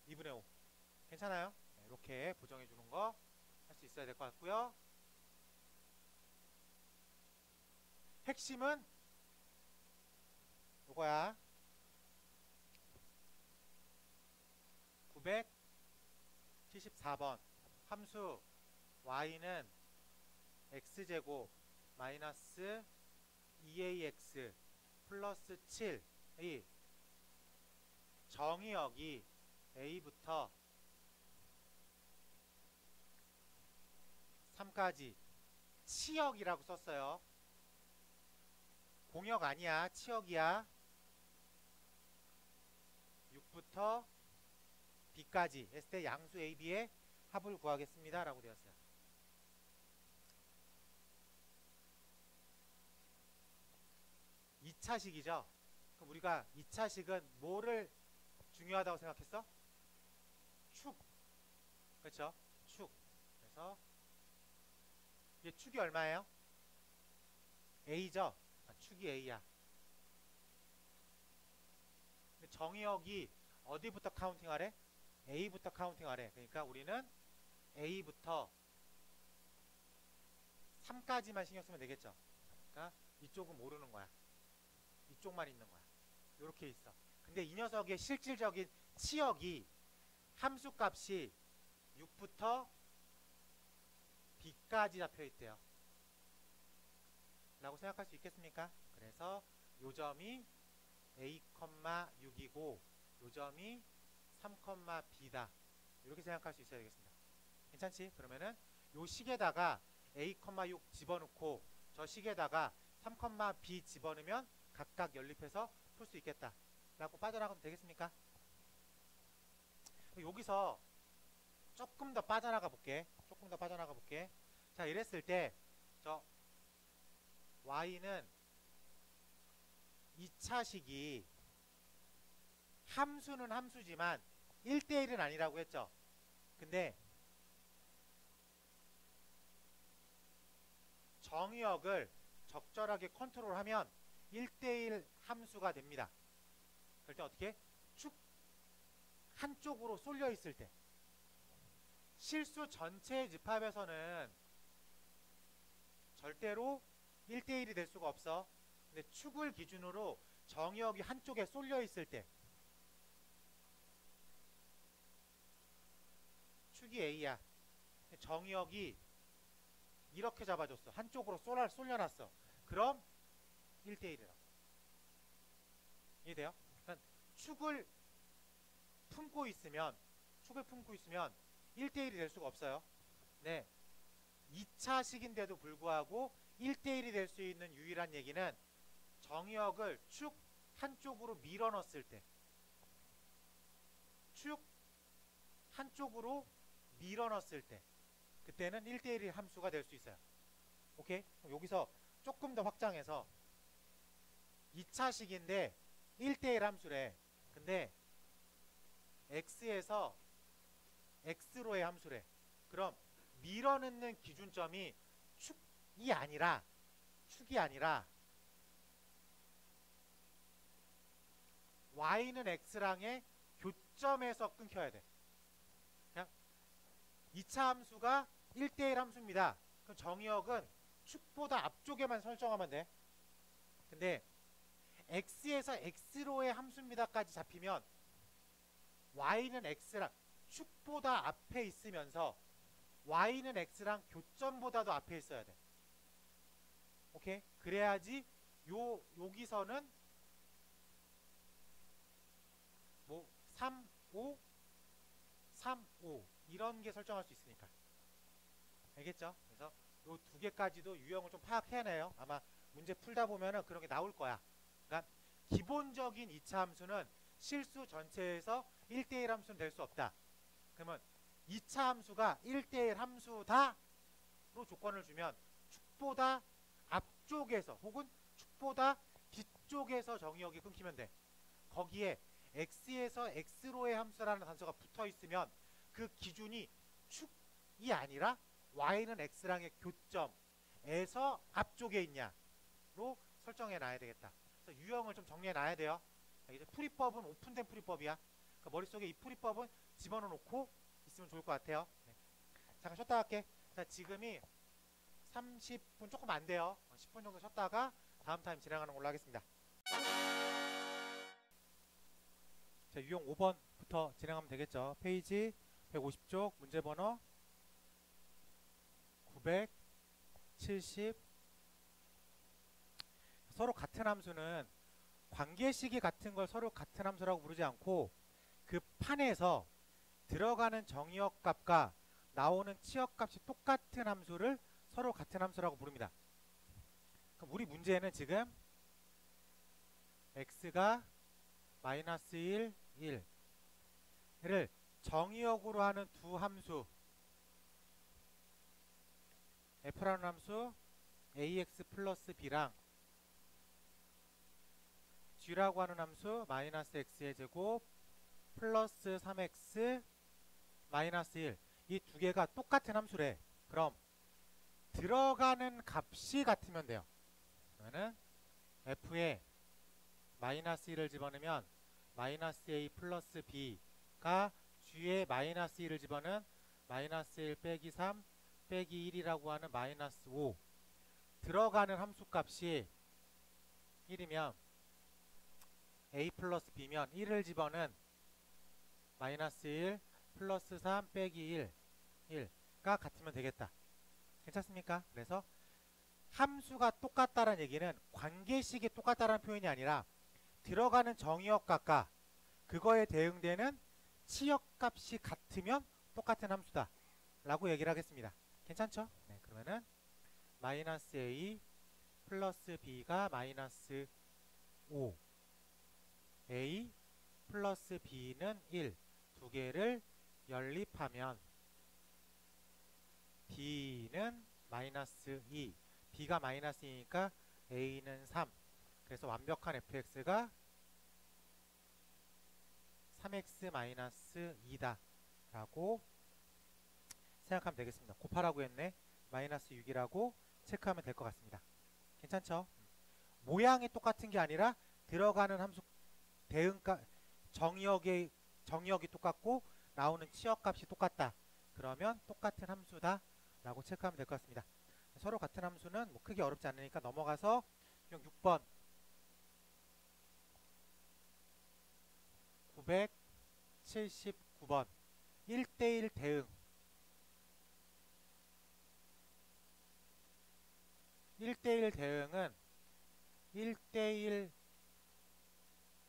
2분의 5. 괜찮아요? 네, 이렇게 보정해 주는 거 할 수 있어야 될 것 같고요. 핵심은 요거야. 974번 함수 y는 x제곱 마이너스 2ax 플러스 7이 정의역이 a부터 3까지 치역이라고 썼어요. 공역 아니야. 치역이야. 6부터 b까지 했을 때 양수 a, b의 합을 구하겠습니다 라고 되었어요. 2차식이죠. 그럼 우리가 2차식은 뭐를 중요하다고 생각했어? 축. 그렇죠? 축. 그래서 이게 축이 얼마예요? a죠. 축이 a야. 근데 정의역이 어디부터 카운팅하래? a부터 카운팅하래. 그러니까 우리는 a부터 3까지만 신경 쓰면 되겠죠. 그러니까 이쪽은 모르는 거야. 이쪽만 있는 거야. 이렇게 있어. 근데 이 녀석의 실질적인 치역이 함수값이 6부터 b까지 잡혀 있대요. 라고 생각할 수 있겠습니까? 그래서 요 점이 a, 6이고 요 점이 3,b다. 이렇게 생각할 수 있어야 되겠습니다. 괜찮지? 그러면은 요 식에다가 a, 6 집어넣고 저 식에다가 3,b 집어넣으면 각각 연립해서 풀 수 있겠다 라고 빠져나가면 되겠습니까? 여기서 조금 더 빠져나가 볼게. 자, 이랬을 때 저 y는 2차식이 함수는 함수지만 1대1은 아니라고 했죠. 근데 정의역을 적절하게 컨트롤하면 1대1 함수가 됩니다. 그럴 때 어떻게? 축 한쪽으로 쏠려 있을 때. 실수 전체의 집합에서는 절대로 1대1이 될 수가 없어. 근데 축을 기준으로 정의역이 한쪽에 쏠려 있을 때, 축이 A야. 정의역이 이렇게 잡아줬어. 한쪽으로 쏠려놨어. 그럼 1대1이라고. 이해돼요? 그러니까 축을 품고 있으면 1대1이 될 수가 없어요. 네. 2차식인데도 불구하고 1대1이 될 수 있는 유일한 얘기는 정의역을 축 한쪽으로 밀어넣었을 때, 축 한쪽으로 밀어넣었을 때, 그때는 1대1의 함수가 될 수 있어요. 오케이? 여기서 조금 더 확장해서 2차식인데 1대1 함수래. 근데 x에서 x로의 함수래. 그럼 밀어넣는 기준점이 축이 아니라 y는 x랑의 교점에서 끊겨야 돼. 그냥 2차 함수가 1대1 함수입니다. 그럼 정의역은 축보다 앞쪽에만 설정하면 돼. 근데 x에서 x로의 함수입니다까지 잡히면 y는 x랑 축보다 앞에 있으면서 y는 x랑 교점보다도 앞에 있어야 돼. 오케이? 그래야지 여기서는 뭐 3, 5 이런 게 설정할 수 있으니까. 알겠죠? 그래서 요 두 개까지도 유형을 좀 파악해내요. 아마 문제 풀다 보면은 그런 게 나올 거야. 그러니까 기본적인 2차 함수는 실수 전체에서 1대1 함수는 될 수 없다. 그러면 2차 함수가 1대1 함수다로 조건을 주면 축보다 앞쪽에서 혹은 축보다 뒤쪽에서 정의역이 끊기면 돼. 거기에 x에서 x로의 함수라는 단서가 붙어 있으면 그 기준이 축이 아니라 y는 x랑의 교점에서 앞쪽에 있냐로 설정해 놔야 되겠다. 그래서 유형을 좀 정리해 놔야 돼요. 이제 풀이법은 오픈된 풀이법이야. 그러니까 머릿속에 이 풀이법은 집어넣어 놓고 있으면 좋을 것 같아요. 네. 잠깐 쉬었다 갈게. 자, 지금이 30분 조금 안 돼요. 10분 정도 쉬었다가 다음 타임 진행하는 걸로 하겠습니다. 자, 유형 5번부터 진행하면 되겠죠. 페이지 150쪽 문제번호 970. 서로 같은 함수는 관계식이 같은 걸 서로 같은 함수라고 부르지 않고 그 판에서 들어가는 정의역 값과 나오는 치역 값이 똑같은 함수를 서로 같은 함수라고 부릅니다. 그럼 우리 문제는 지금 x가 마이너스 1, 1를 정의역으로 하는 두 함수 f라는 함수 ax 플러스 b랑 g라고 하는 함수 마이너스 x의 제곱 플러스 3x 마이너스 1 이 두 개가 똑같은 함수래. 그럼 들어가는 값이 같으면 돼요. 그러면은 f에 마이너스 1을 집어넣으면 마이너스 a 플러스 b가 g에 마이너스 1을 집어넣은 마이너스 1 빼기 3 빼기 1이라고 하는 마이너스 5 들어가는 함수값이 1이면 a 플러스 b면 1을 집어넣은 마이너스 1 플러스 3 빼기 1가 같으면 되겠다. 괜찮습니까? 그래서 함수가 똑같다는 얘기는 관계식이 똑같다는 표현이 아니라 들어가는 정의역 값과 그거에 대응되는 치역값이 같으면 똑같은 함수다 라고 얘기를 하겠습니다. 괜찮죠? 네, 그러면은 마이너스 a 플러스 b가 마이너스 5, a 플러스 b는 1, 두 개를 연립하면 b는 마이너스 2, b가 마이너스 2니까 a는 3. 그래서 완벽한 fx가 3x 마이너스 2다 라고 생각하면 되겠습니다. 곱하라고 했네. 마이너스 6이라고 체크하면 될 것 같습니다. 괜찮죠? 모양이 똑같은 게 아니라 들어가는 함수 대응값 정의역이 똑같고 나오는 치역값이 똑같다. 그러면 똑같은 함수다 라고 체크하면 될 것 같습니다. 서로 같은 함수는 뭐 크게 어렵지 않으니까 넘어가서 6번 979번 1대1 대응 1대1 대응은 1대1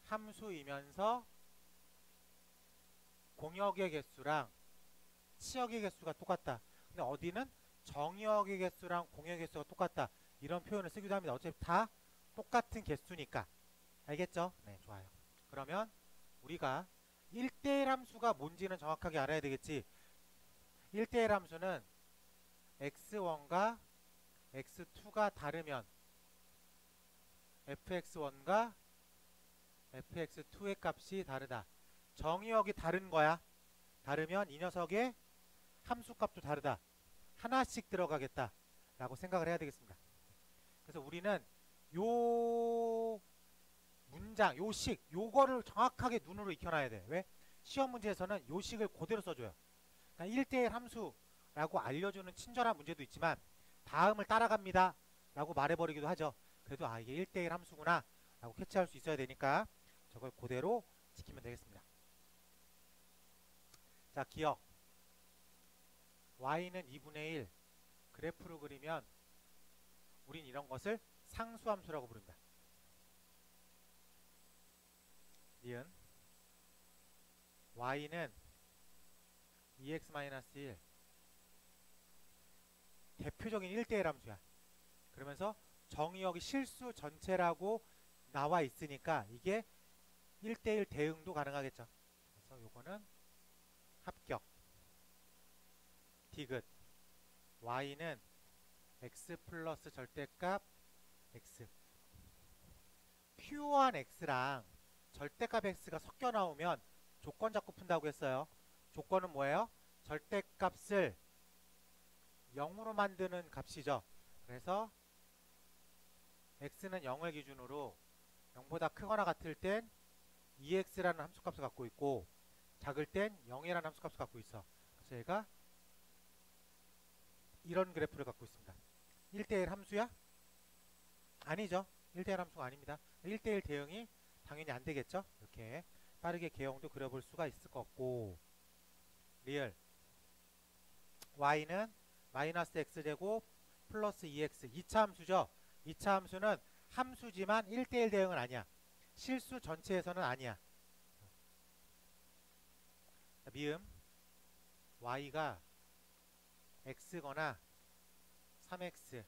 함수이면서 공역의 개수랑 치역의 개수가 똑같다. 근데 어디는 정역의 개수랑 공역의 개수가 똑같다. 이런 표현을 쓰기도 합니다. 어차피 다 똑같은 개수니까. 알겠죠? 네, 좋아요. 그러면 우리가 1대1 함수가 뭔지는 정확하게 알아야 되겠지. 1대1 함수는 x1과 x2가 다르면 fx1과 fx2의 값이 다르다. 정의역이 다른 거야. 다르면 이 녀석의 함수값도 다르다. 하나씩 들어가겠다 라고 생각을 해야 되겠습니다. 그래서 우리는 요 문장, 요 식, 요거를 정확하게 눈으로 익혀놔야 돼. 왜? 시험 문제에서는 요 식을 그대로 써줘요. 그러니까 1대1 함수라고 알려주는 친절한 문제도 있지만 다음을 따라갑니다 라고 말해버리기도 하죠. 그래도 아, 이게 1대1 함수구나 라고 캐치할 수 있어야 되니까 저걸 그대로 지키면 되겠습니다. 자, 기억. y는 2분의 1 그래프로 그리면 우린 이런 것을 상수함수라고 부릅니다. 니은 y는 2x-1 대표적인 1대1 함수야. 그러면서 정의역이 실수 전체라고 나와 있으니까 이게 1대1 대응도 가능하겠죠. 그래서 요거는 합격. 디귿 y는 x 플러스 절대값 x. 퓨어한 x랑 절대값 x가 섞여 나오면 조건 잡고 푼다고 했어요. 조건은 뭐예요? 절대값을 0으로 만드는 값이죠. 그래서 x는 0을 기준으로 0보다 크거나 같을 땐 2x라는 함수값을 갖고 있고 작을 땐 0이라는 함수값을 갖고 있어. 그래서 얘가 이런 그래프를 갖고 있습니다. 1대1 함수야? 아니죠. 1대1 함수가 아닙니다. 1대1 대응이 당연히 안 되겠죠. 이렇게 빠르게 개형도 그려볼 수가 있을 것 같고, 리얼 y는 마이너스 x제곱 플러스 2x 2차 함수죠. 2차 함수는 함수지만 1대1 대응은 아니야. 실수 전체에서는 아니야. 미음 y가 x거나 3x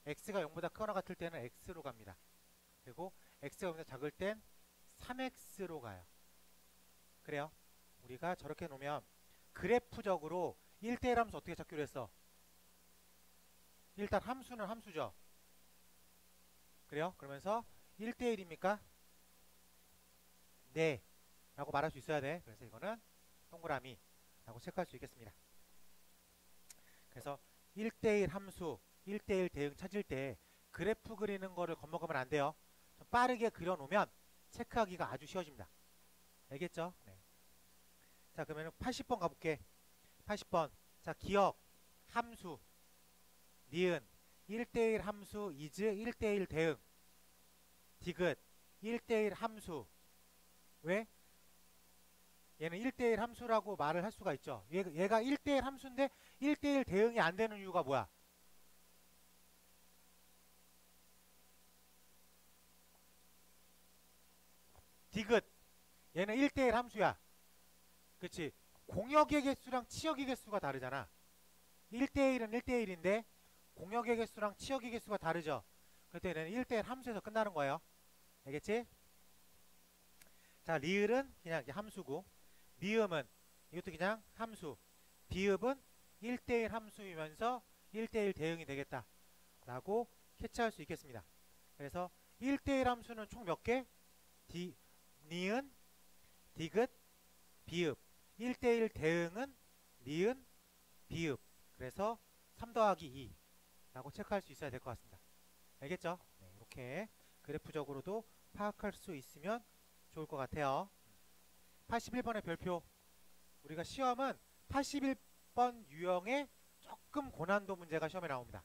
x가 0보다 크거나 같을 때는 x로 갑니다. 그리고 x가 0보다 작을 땐 3x로 가요. 그래요. 우리가 저렇게 놓으면 그래프적으로 1대1 함수 어떻게 찾기로 했어? 일단 함수는 함수죠. 그래요. 그러면서 1대1입니까? 네 라고 말할 수 있어야 돼. 그래서 이거는 동그라미 라고 체크할 수 있겠습니다. 그래서 1대1 함수 1대1 대응 찾을 때 그래프 그리는 거를 겁먹으면 안 돼요. 좀 빠르게 그려놓으면 체크하기가 아주 쉬워집니다. 알겠죠? 네. 자, 그러면 80번 가볼게. 80번. 자, 기억 함수 니은 1대1 함수 is 1대1 대응. 디귿 1대1 함수. 왜? 얘는 1대1 함수라고 말을 할 수가 있죠. 얘가 1대1 함수인데 1대1 대응이 안 되는 이유가 뭐야? 디귿 얘는 1대1 함수야. 그치? 공역의 개수랑 치역의 개수가 다르잖아. 1대1은 1대1인데 공역의 개수랑 치역의 개수가 다르죠. 그럴 때는 1대1 함수에서 끝나는 거예요. 알겠지? 자, 리을은 그냥 함수고, 미음은 이것도 그냥 함수, 비읍은 1대1 함수이면서 1대1 대응이 되겠다 라고 캐치할 수 있겠습니다. 그래서 1대1 함수는 총 몇 개? 니은, 디귿, 비읍. 1대1 대응은 니은, 비읍. 그래서 3 더하기 2 라고 체크할 수 있어야 될 것 같습니다. 알겠죠? 네, 이렇게 그래프적으로도 파악할 수 있으면 좋을 것 같아요. 81번의 별표. 우리가 시험은 81번 유형의 조금 고난도 문제가 시험에 나옵니다.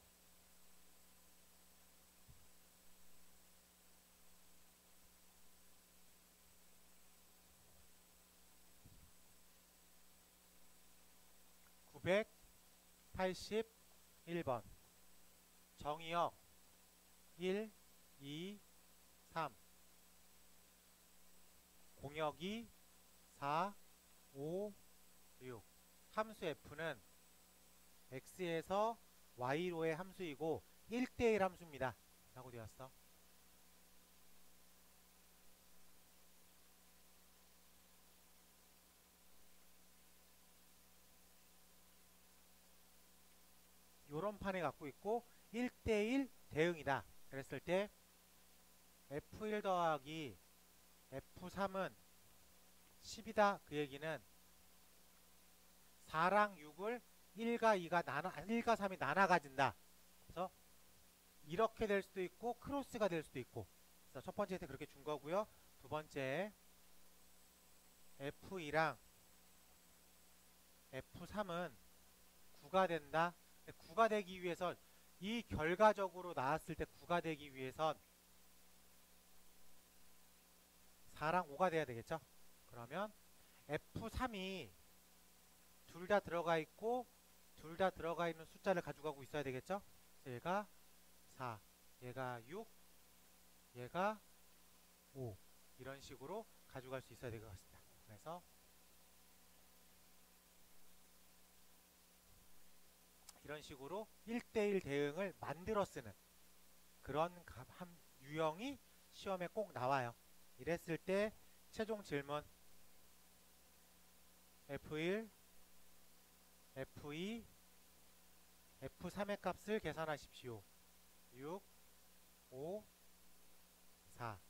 (981번) 정의역 1, 2, 3 공역이 4, 5, 6 함수 f는 x에서 y로의 함수이고 1대1 함수입니다 라고 되었어. 요런 판에 갖고 있고 1대1 대응이다 그랬을 때 f1 더하기 f3은 10이다 그 얘기는 4랑 6을 1과 3이 나눠 가진다. 그래서 이렇게 될 수도 있고 크로스가 될 수도 있고. 그래서 첫 번째 때 그렇게 준 거고요. 두 번째 F2랑 F3은 9가 된다. 9가 되기 위해선 이 결과적으로 나왔을 때 9가 되기 위해선 4랑 5가 돼야 되겠죠. 그러면 F3이 둘 다 들어가 있고 둘 다 들어가 있는 숫자를 가져가고 있어야 되겠죠. 얘가 4, 얘가 6, 얘가 5 이런 식으로 가져갈 수 있어야 될 것 같습니다. 그래서 이런 식으로 1대1 대응을 만들어 쓰는 그런 유형이 시험에 꼭 나와요. 이랬을 때 최종 질문 F1, F2, F3의 값을 계산하십시오. 6, 5, 4,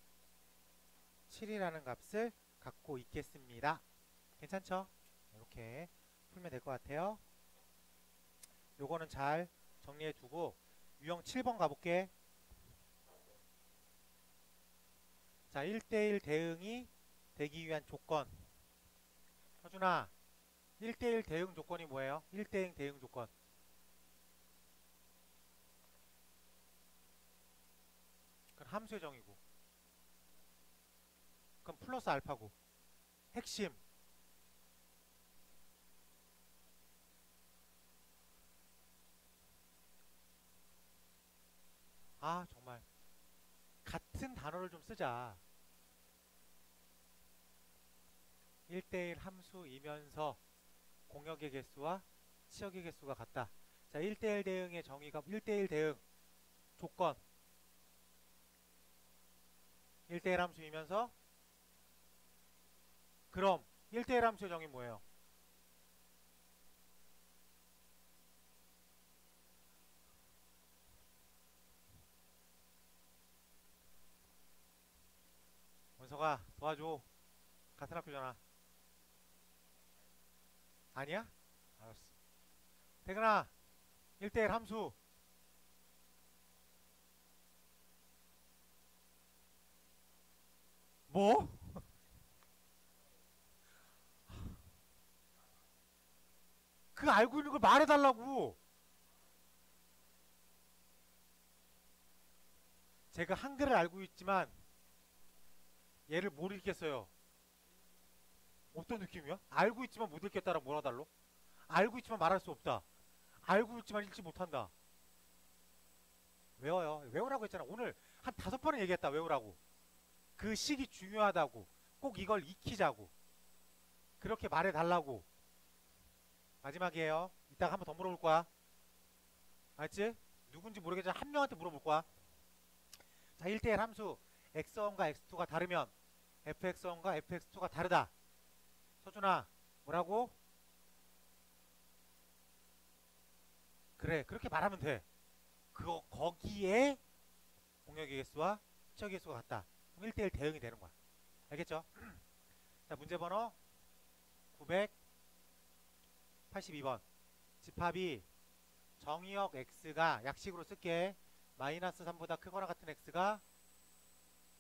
7이라는 값을 갖고 있겠습니다. 괜찮죠? 이렇게 풀면 될 것 같아요. 요거는 잘 정리해 두고 유형 7번 가볼게. 자, 1대1 대응이 되기 위한 조건. 서준아, 1대1 대응 조건이 뭐예요? 1대1 대응 조건. 그건 함수의 정의고. 그럼 플러스 알파고. 핵심. 아, 정말. 같은 단어를 좀 쓰자. 1대1 함수이면서 공역의 개수와 치역의 개수가 같다. 자, 1대1 대응의 정의가 1대1 대응 조건 1대1 함수이면서 그럼 1대1 함수의 정의 뭐예요? 원서가 도와줘. 같은 학교잖아. 아니야? 알았어. 태근아, 1대1 함수. 뭐? 그 알고 있는 걸 말해달라고. 제가 한글을 알고 있지만 얘를 못 읽겠어요. 어떤 느낌이야? 알고 있지만 못 읽겠다라 뭐라 달러? 알고 있지만 말할 수 없다. 알고 있지만 읽지 못한다. 외워요. 외우라고 했잖아. 오늘 한 5번은 얘기했다. 외우라고. 그 식이 중요하다고. 꼭 이걸 익히자고. 그렇게 말해달라고. 마지막이에요. 이따가 한번 더 물어볼 거야. 알지? 누군지 모르겠지만 한 명한테 물어볼 거야. 자, 1대1 함수 x1과 x2가 다르면 fx1과 fx2가 다르다. 서준아, 뭐라고? 그래, 그렇게 말하면 돼. 그거 거기에 공역의 개수와 치역의 개수가 같다. 그럼 1대1 대응이 되는 거야. 알겠죠? 자, 문제 번호 982번. 집합이 정의역 x가 약식으로 쓸게. 마이너스 3보다 크거나 같은 x가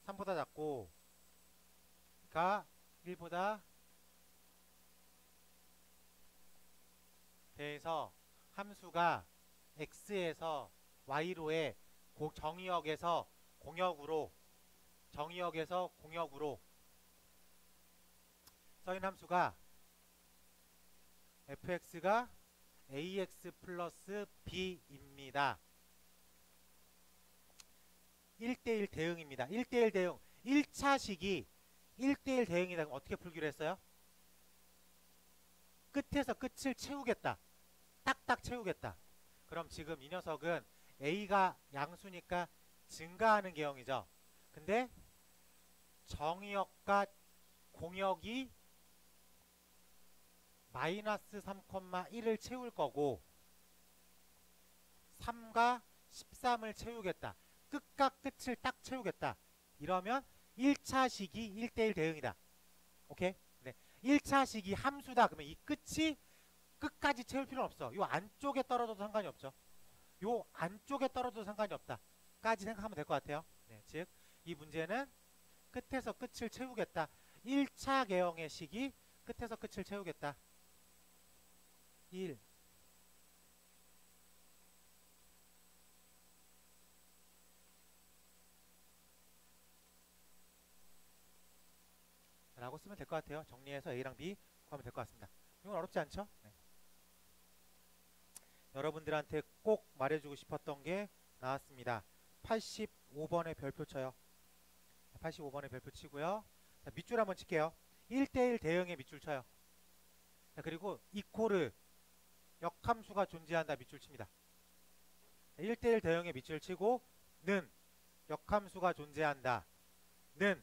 3보다 작고 가 1보다 대해서 함수가 x에서 y로의 정의역에서 공역으로 써있는 함수가 fx가 ax 플러스 b입니다. 1대1 대응입니다. 1대1 대응. 1차식이 1대1 대응이다. 그럼 어떻게 풀기로 했어요? 끝에서 끝을 채우겠다. 딱딱 채우겠다. 그럼 지금 이 녀석은 a가 양수니까 증가하는 계형이죠. 근데 정의역과 공역이 마이너스 3,1을 채울 거고 3과 13을 채우겠다. 끝과 끝을 딱 채우겠다. 이러면 1차식이 1대1 대응이다. 오케이? 네. 1차식이 함수다. 그러면 이 끝이 끝까지 채울 필요는 없어. 요 안쪽에 떨어져도 상관이 없죠. 요 안쪽에 떨어져도 상관이 없다. 까지 생각하면 될 것 같아요. 네. 즉, 이 문제는 끝에서 끝을 채우겠다. 1차 계형의 식이 끝에서 끝을 채우겠다. 1. 라고 쓰면 될 것 같아요. 정리해서 A랑 B 구하면 될 것 같습니다. 이건 어렵지 않죠? 네. 여러분들한테 꼭 말해주고 싶었던 게 나왔습니다. 85번에 별표 쳐요. 85번에 별표 치고요. 자, 밑줄 한번 칠게요. 1대1 대응의 밑줄 쳐요. 자, 그리고 이코르 역함수가 존재한다 밑줄 칩니다. 1대1 대응의 밑줄 치고 는 역함수가 존재한다. 는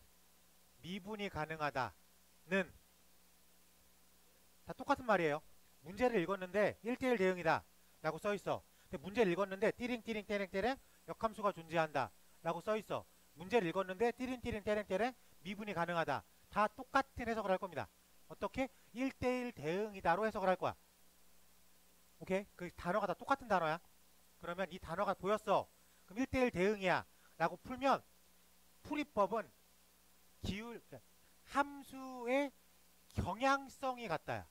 미분이 가능하다. 는 다 똑같은 말이에요. 문제를 읽었는데 1대1 대응이다 라고 써있어. 근데 문제를 읽었는데 띠링띠링 떼랭떼랭 역함수가 존재한다 라고 써있어. 문제를 읽었는데 띠링띠링 떼랭떼랭 미분이 가능하다. 다 똑같은 해석을 할 겁니다. 어떻게? 1대1 대응이다로 해석을 할 거야. 오케이? 그 단어가 다 똑같은 단어야. 그러면 이 단어가 보였어. 그럼 1대1 대응이야 라고 풀면 풀이법은 함수의 경향성이 같다야.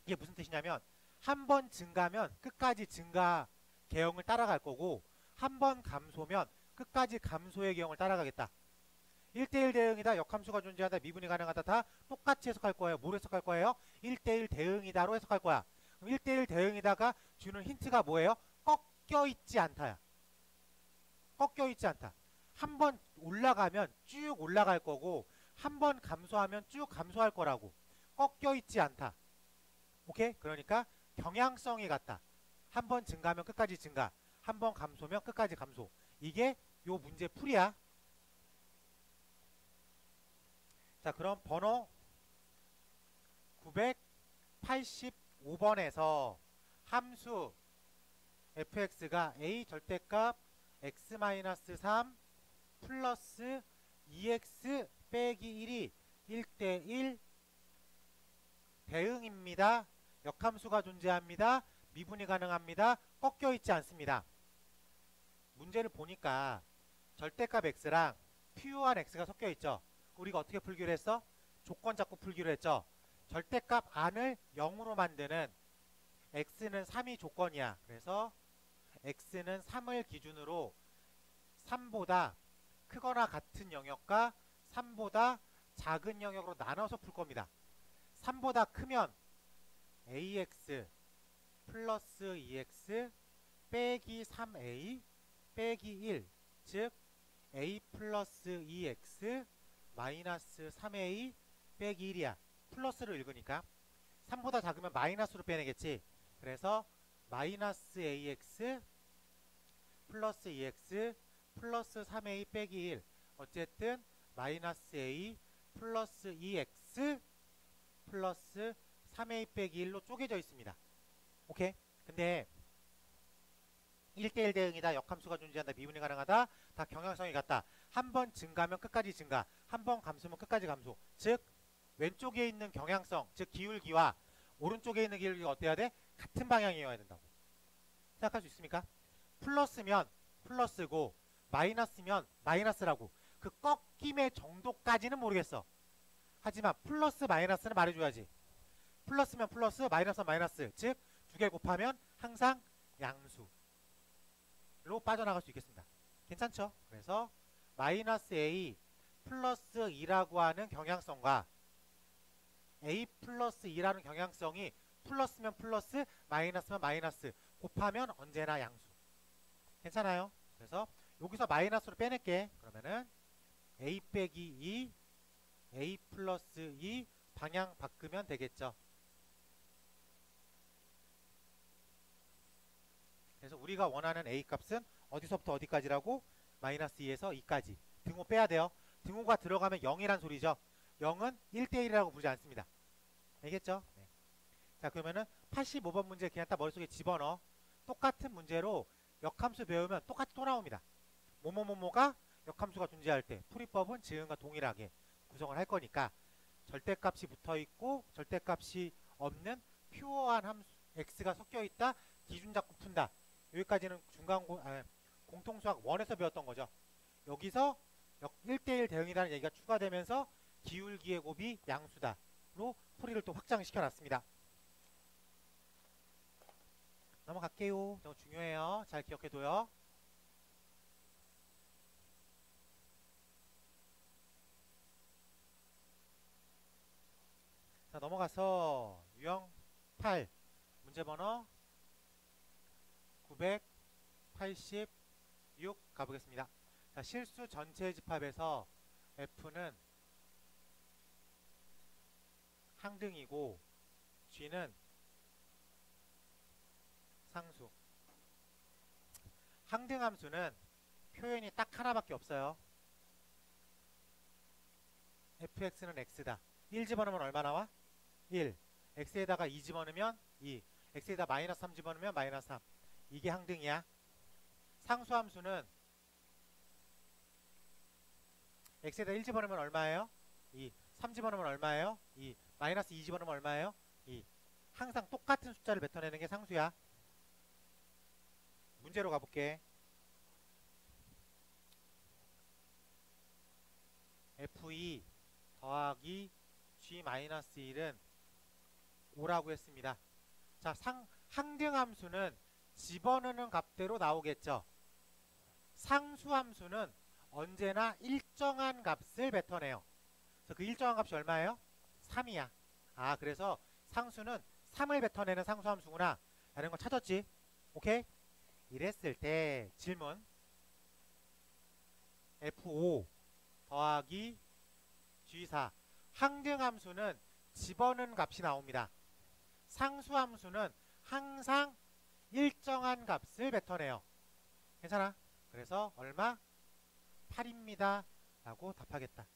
이게 무슨 뜻이냐면 한 번 증가면 끝까지 증가 계형을 따라갈 거고 한 번 감소면 끝까지 감소의 계형을 따라가겠다. 1대1 대응이다. 역함수가 존재한다. 미분이 가능하다. 다 똑같이 해석할 거예요. 뭘 해석할 거예요? 1대1 대응이다로 해석할 거야. 그럼 1대1 대응이다가 주는 힌트가 뭐예요? 꺾여 있지 않다야. 꺾여 있지 않다. 한 번 올라가면 쭉 올라갈 거고 한 번 감소하면 쭉 감소할 거라고. 꺾여 있지 않다. 오케이? 그러니까 경향성이 같다. 한 번 증가하면 끝까지 증가, 한 번 감소면 끝까지 감소. 이게 요 문제 풀이야. 자, 그럼 번호 985번에서 함수 fx가 a 절대값 x-3 플러스 2x 빼기 1이 1대1 대응입니다. 역함수가 존재합니다. 미분이 가능합니다. 꺾여 있지 않습니다. 문제를 보니까 절대값 x랑 퓨어한 x가 섞여 있죠. 우리가 어떻게 풀기로 했어? 조건 잡고 풀기로 했죠. 절대값 안을 0으로 만드는 x는 3이 조건이야. 그래서 x는 3을 기준으로 3보다 크거나 같은 영역과 3보다 작은 영역으로 나눠서 풀 겁니다. 3보다 크면 ax 플러스 2x 빼기 3a 빼기 1, 즉 a 플러스 2x 마이너스 3a 빼기 1이야. 플러스로 읽으니까 3보다 작으면 마이너스로 빼내겠지. 그래서 마이너스 ax 플러스 2x 플러스 3a 빼기 1 어쨌든 마이너스 a 플러스 2x 플러스 3a 빼기 1로 쪼개져 있습니다. 오케이? 근데 1대1 대응이다. 역함수가 존재한다. 미분이 가능하다. 다 경향성이 같다. 한 번 증가면 끝까지 증가. 한 번 감소면 끝까지 감소. 즉 왼쪽에 있는 경향성, 즉 기울기와 오른쪽에 있는 기울기가 어때야 돼? 같은 방향이어야 된다고. 생각할 수 있습니까? 플러스면 플러스고 마이너스면 마이너스라고. 그 꺾임의 정도까지는 모르겠어. 하지만 플러스 마이너스는 말해줘야지. 플러스면 플러스, 마이너스면 마이너스. 즉 두 개 곱하면 항상 양수로 빠져나갈 수 있겠습니다. 괜찮죠? 그래서 마이너스 a 플러스 2라고 하는 경향성과 a 플러스 2라는 경향성이 플러스면 플러스, 마이너스면 마이너스 곱하면 언제나 양수. 괜찮아요? 그래서 여기서 마이너스로 빼낼게. 그러면은 a 빼기 2, a 플러스 2 방향 바꾸면 되겠죠. 그래서 우리가 원하는 a 값은 어디서부터 어디까지라고? 마이너스 2에서 2까지. 등호 빼야 돼요. 등호가 들어가면 0이란 소리죠. 0은 1대1이라고 부르지 않습니다. 알겠죠? 네. 자, 그러면은 85번 문제 그냥 딱 머릿속에 집어넣어. 똑같은 문제로 역함수 배우면 똑같이 또 나옵니다. 뭐뭐뭐뭐가 역함수가 존재할 때 풀이법은 지금과 동일하게 구성을 할 거니까 절대값이 붙어있고 절대값이 없는 퓨어한 함수 x가 섞여있다. 기준 잡고 푼다. 여기까지는 공통수학 1에서 배웠던 거죠. 여기서 1대1 대응이라는 얘기가 추가되면서 기울기의 곱이 양수다로 풀이를 또 확장시켜 놨습니다. 넘어갈게요. 너무 중요해요. 잘 기억해둬요. 자, 넘어가서 유형 8 문제 번호 986 가보겠습니다. 자, 실수 전체 집합에서 F는 항등이고 G는 상수. 항등함수는 표현이 딱 하나밖에 없어요. fx는 x다. 1 집어넣으면 얼마 나와? 1. x에다가 2 집어넣으면 2. x에다 마이너스 3 집어넣으면 마이너스 3. 이게 항등이야. 상수함수는 x에다 1 집어넣으면 얼마예요? 2. 3 집어넣으면 얼마예요? 2. 마이너스 2 집어넣으면 얼마예요? 2. 항상 똑같은 숫자를 뱉어내는 게 상수야. 문제로 가볼게. f2 더하기 g-1은 5라고 했습니다. 자, 항등함수는 집어넣는 값대로 나오겠죠. 상수함수는 언제나 일정한 값을 뱉어내요. 그래서 그 일정한 값이 얼마예요? 3이야. 아, 그래서 상수는 3을 뱉어내는 상수함수구나 라는 거 찾았지. 오케이? 이랬을 때 질문 F5 더하기 G4 항등함수는 집어넣는 값이 나옵니다. 상수함수는 항상 일정한 값을 뱉어내요. 괜찮아? 그래서 얼마? 8입니다 라고 답하겠다.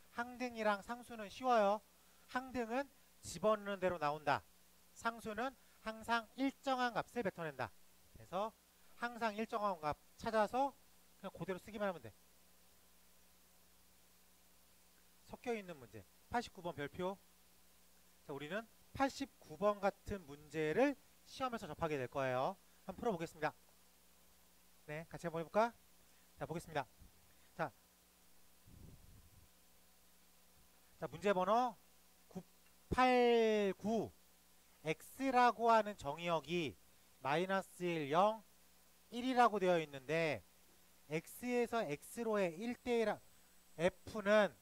항등이랑 상수는 쉬워요. 항등은 집어넣는 대로 나온다. 상수는 항상 일정한 값을 뱉어낸다. 그래서 항상 일정한 값 찾아서 그냥 그대로 쓰기만 하면 돼. 섞여있는 문제 89번 별표. 자, 우리는 89번 같은 문제를 시험에서 접하게 될 거예요. 한번 풀어보겠습니다. 네, 같이 한번 해볼까? 자, 보겠습니다. 자, 문제 번호 989 x라고 하는 정의역이 마이너스 1, 0, 1이라고 되어 있는데 x에서 x로의 1대1 f는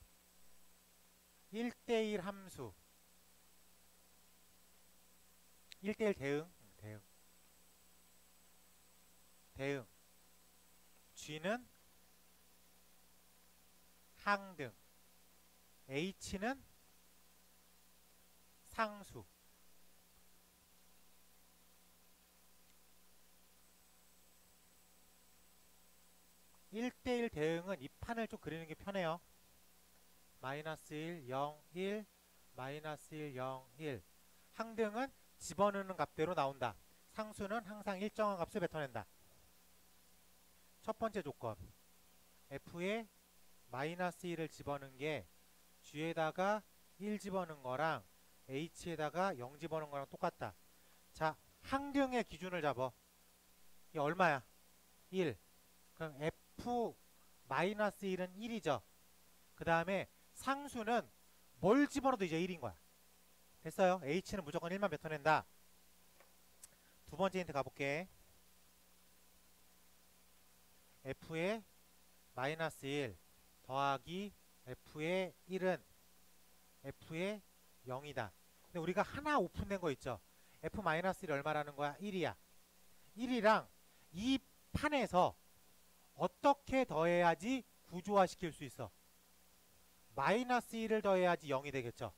1대1 함수 1대1 대응 g는 항등 h는 상수. 1대1 대응은 이 판을 좀 그리는 게 편해요. 마이너스 1, 0, 1, 마이너스 1, 0, 1. 항등은 집어넣는 값대로 나온다. 상수는 항상 일정한 값을 뱉어낸다. 첫 번째 조건. F에 마이너스 1을 집어넣은 게 G에다가 1 집어넣은 거랑 H에다가 0 집어넣은 거랑 똑같다. 자, 항등의 기준을 잡아. 이게 얼마야? 1. 그럼 F 마이너스 1은 1이죠. 그 다음에 상수는 뭘 집어넣어도 이제 1인 거야. 됐어요? H는 무조건 1만 뱉어낸다. 두 번째 힌트 가볼게. F의 마이너스 1 더하기 F의 1은 F의 0이다. 근데 우리가 하나 오픈된 거 있죠? F 마이너스 1 얼마라는 거야? 1이야. 1이랑 이 판에서 어떻게 더해야지 구조화 시킬 수 있어? 마이너스 1을 더해야지 0이 되겠죠?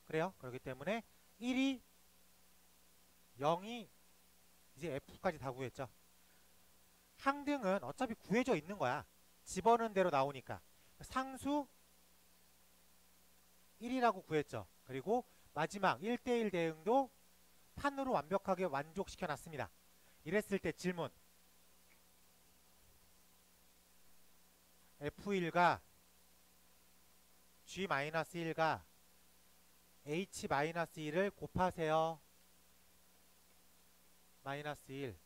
그래요? 그렇기 때문에 1이 0이 이제 F까지 다 구했죠. 항등은 어차피 구해져 있는 거야. 집어넣은 대로 나오니까. 상수 1이라고 구했죠. 그리고 마지막 1대1 대응도 판으로 완벽하게 만족시켜 놨습니다. 이랬을 때 질문. F1과 G-1과 H-1을 곱하세요. 마이너스 1,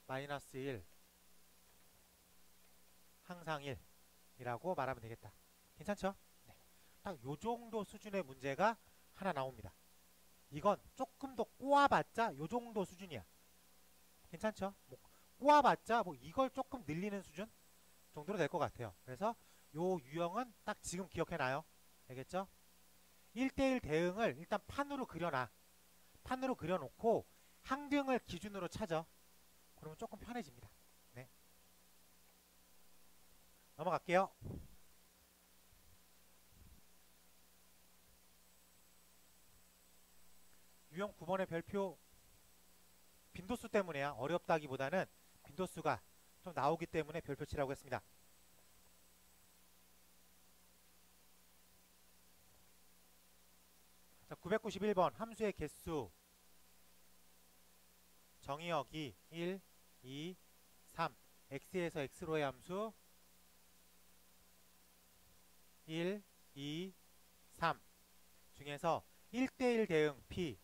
마이너스 1, 항상 1이라고 말하면 되겠다. 괜찮죠? 네. 딱 요정도 수준의 문제가 하나 나옵니다. 이건 조금 더 꼬아봤자 요정도 수준이야. 괜찮죠? 뭐 꼬아봤자 뭐 이걸 조금 늘리는 수준 정도로 될 것 같아요. 그래서 요 유형은 딱 지금 기억해놔요. 알겠죠? 1대1 대응을 일단 판으로 그려놔. 판으로 그려놓고 항등을 기준으로 찾아. 그러면 조금 편해집니다. 네. 넘어갈게요. 유형 9번의 별표 빈도수 때문에야. 어렵다기보다는 빈도수가 좀 나오기 때문에 별표 치라고 했습니다. 자, 991번 함수의 개수 정의역이 1, 2, 3 x에서 x로의 함수 1, 2, 3 중에서 1대1 대응 p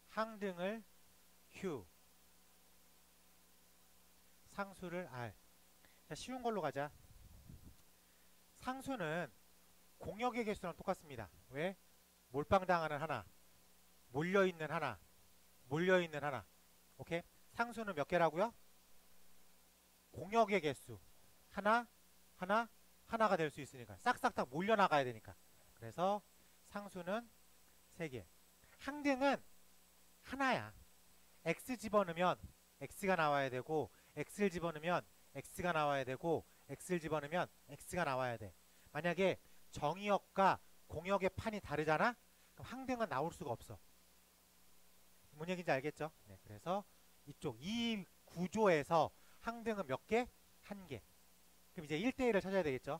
항등을 q 상수를 r. 자, 쉬운 걸로 가자. 상수는 공역의 개수랑 똑같습니다. 왜? 몰빵당하는 하나, 몰려있는 하나, 몰려있는 하나. 오케이? 상수는 몇 개라고요? 공역의 개수 하나, 하나, 하나가 될 수 있으니까 싹싹 다 몰려나가야 되니까. 그래서 상수는 3개. 항등은 하나야. x 집어넣으면 x가 나와야 되고 x를 집어넣으면 x가 나와야 되고 x를 집어넣으면 x가 나와야 돼. 만약에 정의역과 공역의 판이 다르잖아? 그럼 항등은 나올 수가 없어. 뭔 얘기인지 알겠죠? 네, 그래서 이쪽 이 구조에서 항등은 몇 개? 1개. 그럼 이제 1대1을 찾아야 되겠죠?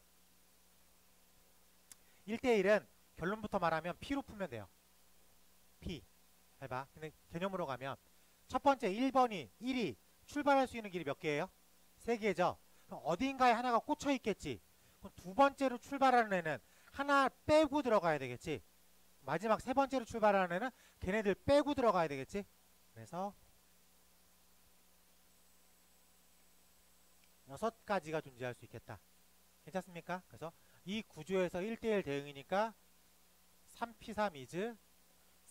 1대1은 결론부터 말하면 P로 풀면 돼요. P. 잘 봐. 근데 개념으로 가면 첫 번째 1번이 1이 출발할 수 있는 길이 몇 개예요? 3개죠. 그럼 어딘가에 하나가 꽂혀 있겠지. 그럼 두 번째로 출발하는 애는 하나 빼고 들어가야 되겠지. 마지막 세 번째로 출발하는 애는 걔네들 빼고 들어가야 되겠지. 그래서 6가지가 존재할 수 있겠다. 괜찮습니까? 그래서 이 구조에서 1대1 대응이니까 3p3 is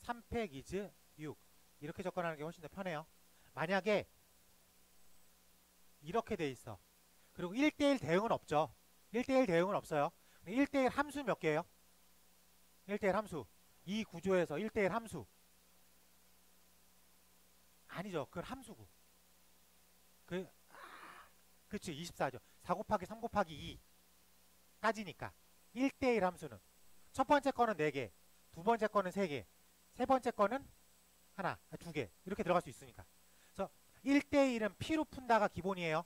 3팩 is 6 이렇게 접근하는 게 훨씬 더 편해요. 만약에 이렇게 돼 있어. 그리고 1대1 대응은 없죠. 1대1 대응은 없어요. 1대1 함수 몇 개예요? 1대1 함수. 이 구조에서 1대1 함수. 아니죠. 그건 함수고. 그치 24죠. 4 곱하기 3 곱하기 2까지니까 1대1 함수는 첫 번째 거는 4개, 두 번째 거는 3개, 세 번째 거는 하나, 2개 이렇게 들어갈 수 있으니까. 그래서 1대1은 P로 푼다가 기본이에요.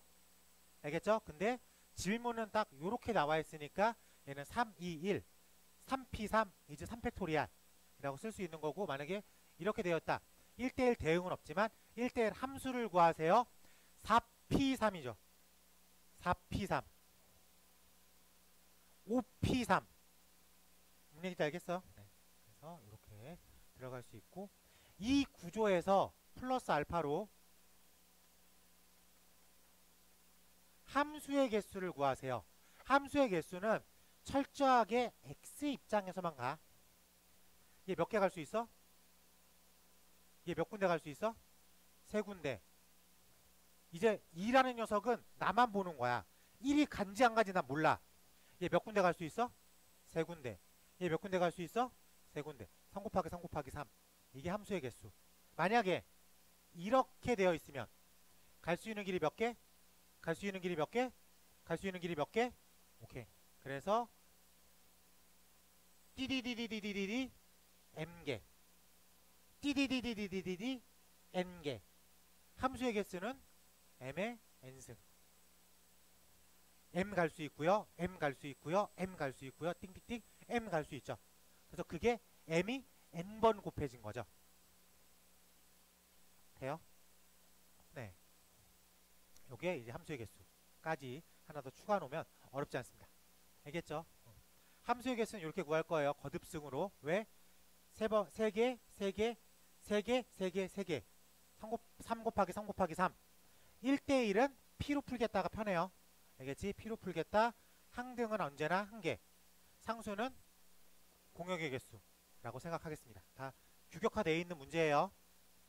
알겠죠? 근데 질문은 딱 요렇게 나와 있으니까 얘는 3, 2, 1 3P3 이제 3팩토리알 이라고 쓸 수 있는 거고, 만약에 이렇게 되었다 1대1 대응은 없지만 1대1 함수를 구하세요. 4P3이죠. 4P3 5P3 무슨 얘기인지 알겠어? 네. 그래서 이렇게 들어갈 수 있고, 이 구조에서 플러스 알파로 함수의 개수를 구하세요. 함수의 개수는 철저하게 x 입장에서만 가. 얘 몇 개 갈 수 있어? 얘 몇 군데 갈 수 있어? 3군데. 이제 2라는 녀석은 나만 보는 거야. 1이 간지 안 간지 난 몰라. 얘 몇 군데 갈 수 있어? 3군데. 얘 몇 군데 갈 수 있어? 3군데. 3 곱하기 3 곱하기 3. 이게 함수의 개수. 만약에 이렇게 되어 있으면 갈 수 있는 길이 몇 개? 갈 수 있는 길이 몇 개? 갈 수 있는 길이 몇 개? 오케이. 그래서 띠디디디디디디 m개, 띠디디디디디디 n개. 함수의 개수는 m의 n승. m 갈 수 있고요, m 갈 수 있고요, m 갈 수 있고요, 띵띵띵 m 갈 수 있죠. 그래서 그게 m이 n번 곱해진 거죠. 돼요? 네. 요게 이제 함수의 개수까지 하나 더 추가 놓으면 어렵지 않습니다. 알겠죠? 함수의 개수는 이렇게 구할 거예요. 거듭승으로. 왜? 3개, 3개, 3개, 3개, 3개. 3 곱하기 3 곱하기 3. 1대1은 P로 풀겠다가 편해요. 알겠지? P로 풀겠다. 항등은 언제나 1개. 상수는 공역의 개수라고 생각하겠습니다. 다 규격화되어 있는 문제예요.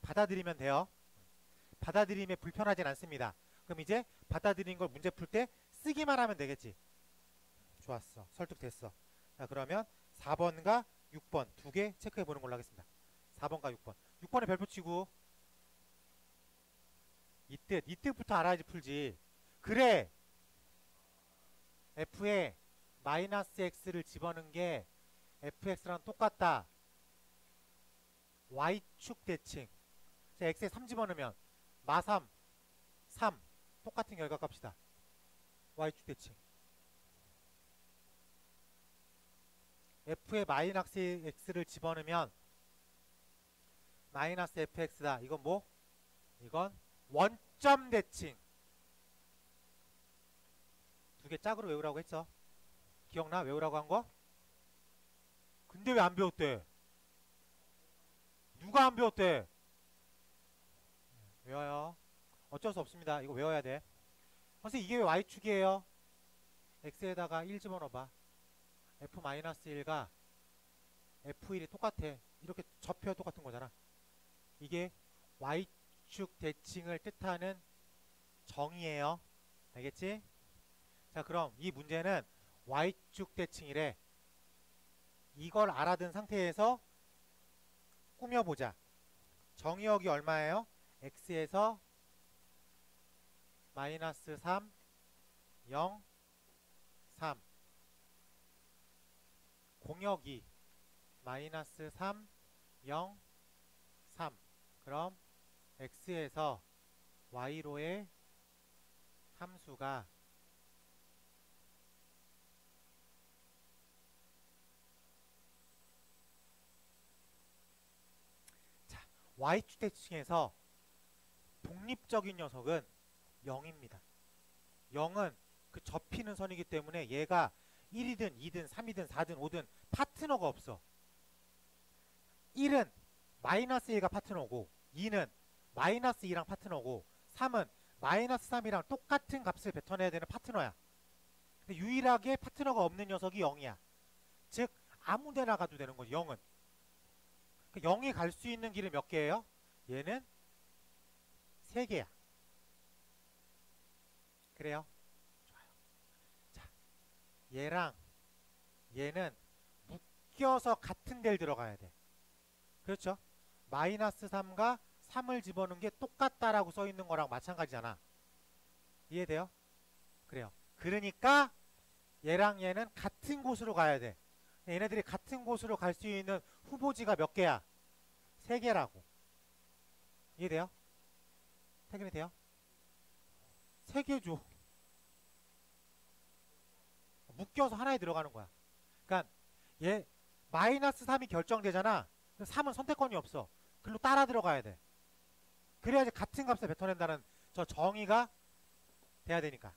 받아들이면 돼요. 받아들임에 불편하진 않습니다. 그럼 이제 받아들인 걸 문제 풀 때 쓰기만 하면 되겠지. 좋았어. 설득됐어. 자, 그러면 4번과 6번 두 개 체크해 보는 걸로 하겠습니다. 4번과 6번. 6번에 별표 치고 이 뜻부터 알아야지 풀지. 그래. f에 마이너스 x를 집어넣은 게 fx랑 똑같다. y축 대칭. 자, x에 3 집어넣으면 마3 3 똑같은 결과값이다. y축 대칭. f에 마이너스 x를 집어넣으면 마이너스 fx다. 이건 뭐? 이건 원점 대칭. 두 개 짝으로 외우라고 했죠. 기억나? 외우라고 한 거? 근데 왜 안 배웠대? 누가 안 배웠대? 외워요. 어쩔 수 없습니다. 이거 외워야 돼. 선생님 이게 왜 y축이에요? x에다가 1 집어넣어봐. f-1과 f1이 똑같아. 이렇게 접혀 똑같은 거잖아. 이게 y축 대칭을 뜻하는 정의예요. 알겠지? 자, 그럼 이 문제는 y축 대칭이래. 이걸 알아둔 상태에서 꾸며보자. 정의역이 얼마예요? x에서 마이너스 3, 0, 3. 공역이 마이너스 3, 0, 3. 그럼 x에서 y로의 함수가 y축 대칭에서 독립적인 녀석은 0입니다. 0은 그 접히는 선이기 때문에 얘가 1이든 2든 3이든 4든 5든 파트너가 없어. 1은 마이너스 1가 파트너고, 2는 마이너스 2랑 파트너고, 3은 마이너스 3이랑 똑같은 값을 뱉어내야 되는 파트너야. 근데 유일하게 파트너가 없는 녀석이 0이야. 즉 아무데나 가도 되는 거지. 0은 0이 갈 수 있는 길이 몇 개예요? 얘는 3개야. 그래요? 좋아요. 자, 얘랑 얘는 묶여서 같은 데를 들어가야 돼. 그렇죠? 마이너스 3과 3을 집어넣은 게 똑같다라고 써 있는 거랑 마찬가지잖아. 이해돼요? 그래요. 그러니까 얘랑 얘는 같은 곳으로 가야 돼. 얘네들이 같은 곳으로 갈 수 있는 후보지가 몇 개야? 3개라고. 이해돼요? 퇴근이 돼요? 3개죠. 묶여서 하나에 들어가는 거야. 그러니까 얘 마이너스 3이 결정되잖아. 3은 선택권이 없어. 글로 따라 들어가야 돼. 그래야지 같은 값을 뱉어낸다는 저 정의가 돼야 되니까.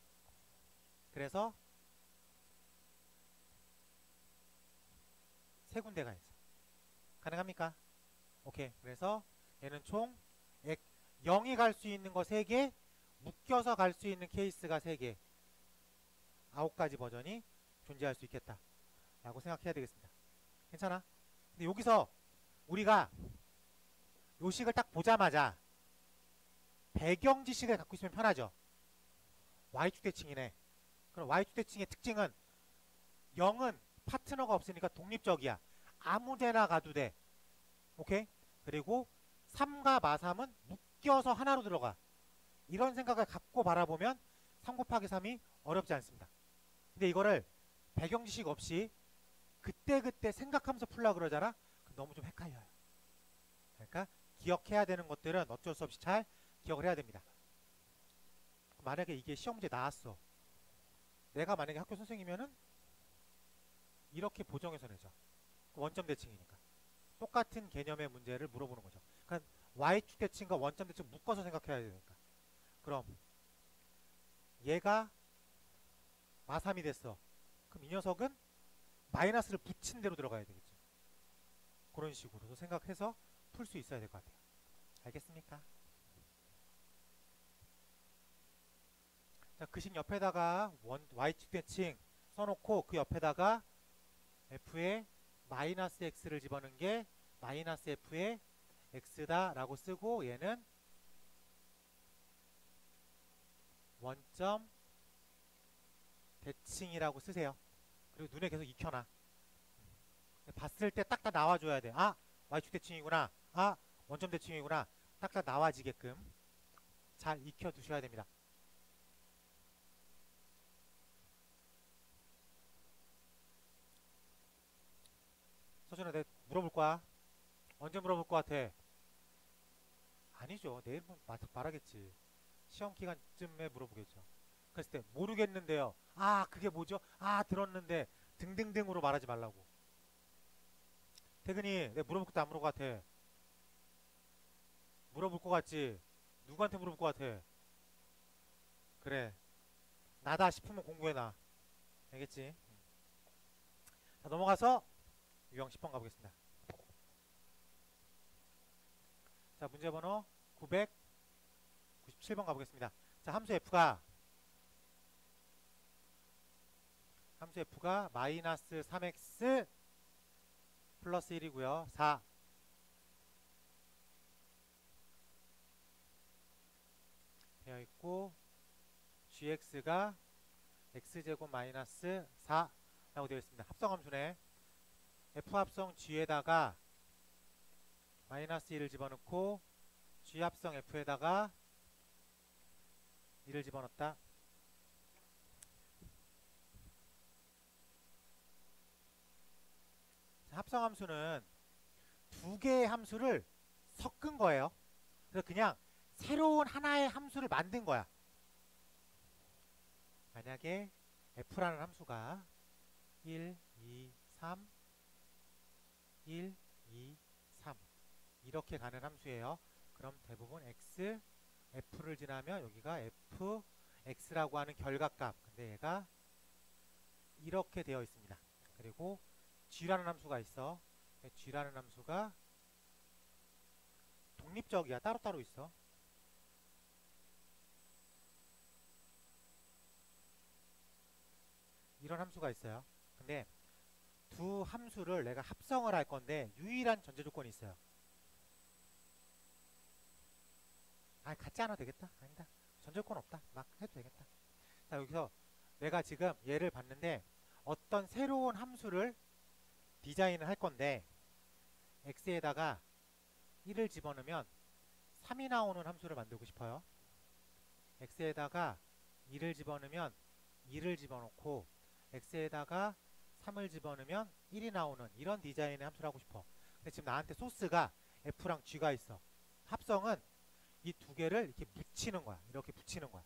그래서 3군데가 있어. 가능합니까? 오케이. 그래서 얘는 총 0이 갈 수 있는 거 3개, 묶여서 갈 수 있는 케이스가 3개. 9가지 버전이 존재할 수 있겠다 라고 생각해야 되겠습니다. 괜찮아? 근데 여기서 우리가 요 식을 딱 보자마자 배경 지식을 갖고 있으면 편하죠. Y축 대칭이네. 그럼 Y축 대칭의 특징은 0은 파트너가 없으니까 독립적이야. 아무데나 가도 돼. 오케이? 그리고 3과 마3은 묶여서 하나로 들어가. 이런 생각을 갖고 바라보면 3 곱하기 3이 어렵지 않습니다. 근데 이거를 배경 지식 없이 그때그때 생각하면서 풀라 그러잖아? 너무 좀 헷갈려요. 그러니까 기억해야 되는 것들은 어쩔 수 없이 잘 기억을 해야 됩니다. 만약에 이게 시험 문제 나왔어. 내가 만약에 학교 선생님이면은 이렇게 보정해서 내죠. 원점 대칭이니까. 똑같은 개념의 문제를 물어보는 거죠. 그러니까 Y축 대칭과 원점 대칭 묶어서 생각해야 되니까. 그럼 얘가 마3이 됐어. 그럼 이 녀석은 마이너스를 붙인 대로 들어가야 되겠죠. 그런 식으로 생각해서 풀 수 있어야 될 것 같아요. 알겠습니까? 자, 그 식 옆에다가 Y축 대칭 써놓고 그 옆에다가 F에 마이너스 X를 집어넣은 게 마이너스 F의 X다 라고 쓰고 얘는 원점 대칭이라고 쓰세요. 그리고 눈에 계속 익혀놔. 봤을 때 딱딱 나와줘야 돼. 아, Y축 대칭이구나. 아, 원점 대칭이구나. 딱딱 나와지게끔 잘 익혀두셔야 됩니다. 서준아, 내가 물어볼 거야. 언제 물어볼 것 같아? 아니죠. 내일 말하겠지. 시험 기간쯤에 물어보겠죠. 그랬을 때 모르겠는데요. 아, 그게 뭐죠? 아, 들었는데 등등등으로 말하지 말라고. 태근이 내가 물어볼 것도 안 물어볼 것 같아. 물어볼 것 같지? 누구한테 물어볼 것 같아? 그래. 나다 싶으면 공부해놔. 알겠지? 자, 넘어가서 유형 10번 가보겠습니다. 자, 문제 번호 997번 가보겠습니다. 자, 함수 f가 마이너스 3x 플러스 1이고요. 4 되어 있고 gx가 x제곱 마이너스 4 라고 되어 있습니다. 합성함수네. f 합성 g에다가 마이너스 1을 집어넣고 g 합성 f에다가 1을 집어넣었다. 합성함수는 두 개의 함수를 섞은 거예요. 그래서 그냥 새로운 하나의 함수를 만든 거야. 만약에 f라는 함수가 1, 2, 3, 1, 2, 3 이렇게 가는 함수예요. 그럼 대부분 x, f를 지나면 여기가 f, x라고 하는 결과값. 근데 얘가 이렇게 되어 있습니다. 그리고 g라는 함수가 있어. g라는 함수가 독립적이야. 따로따로 있어. 이런 함수가 있어요. 근데 두 함수를 내가 합성을 할 건데 유일한 전제 조건이 있어요. 아, 같지 않아도 되겠다. 아니다. 전제 조건 없다. 막 해도 되겠다. 자, 여기서 내가 지금 얘를 봤는데 어떤 새로운 함수를 디자인을 할 건데 x에다가 1을 집어넣으면 3이 나오는 함수를 만들고 싶어요. x에다가 2를 집어넣으면 2를 집어넣고 x에다가 3을 집어넣으면 1이 나오는 이런 디자인의 함수를 하고 싶어. 근데 지금 나한테 소스가 F랑 G가 있어. 합성은 이 두 개를 이렇게 붙이는 거야. 이렇게 붙이는 거야.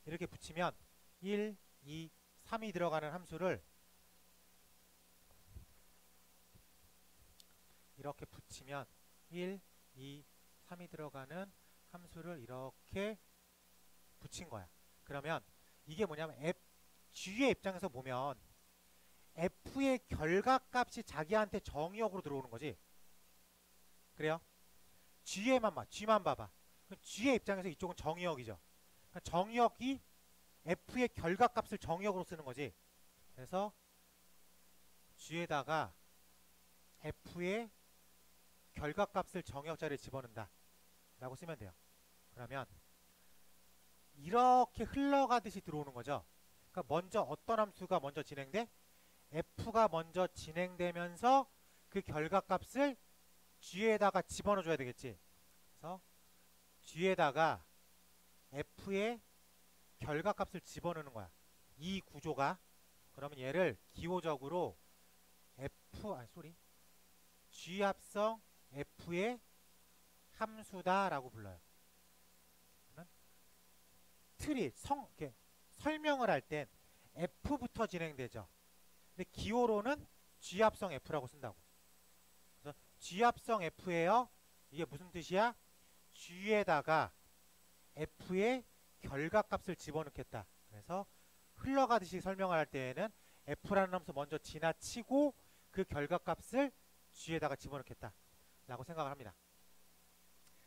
이렇게 붙이면 1, 2, 3이 들어가는 함수를 이렇게 붙이면 1, 2, 3이 들어가는 함수를 이렇게 붙인 거야. 그러면 이게 뭐냐면 G의 입장에서 보면 F의 결과값이 자기한테 정의역으로 들어오는 거지. 그래요? G만 봐봐. G의 입장에서 이쪽은 정의역이죠. 그러니까 정의역이 F의 결과값을 정의역으로 쓰는 거지. 그래서 G에다가 F의 결과값을 정의역 자리에 집어넣는다 라고 쓰면 돼요. 그러면 이렇게 흘러가듯이 들어오는 거죠. 그러니까 먼저 어떤 함수가 먼저 진행돼? F가 먼저 진행되면서 그 결과값을 G에다가 집어넣어 줘야 되겠지. 그래서 G에다가 F의 결과값을 집어넣는 거야. 이 구조가. 그러면 얘를 기호적으로 G 합성 F의 함수다라고 불러요. 틀이 이렇게 설명을 할 땐 F부터 진행되죠. 근데 기호로는 G 합성 F라고 쓴다고. 그래서 G 합성 F예요. 이게 무슨 뜻이야? G에다가 F의 결과값을 집어넣겠다. 그래서 흘러가듯이 설명을 할 때에는 F라는 함수 먼저 지나치고 그 결과값을 G에다가 집어넣겠다 라고 생각을 합니다.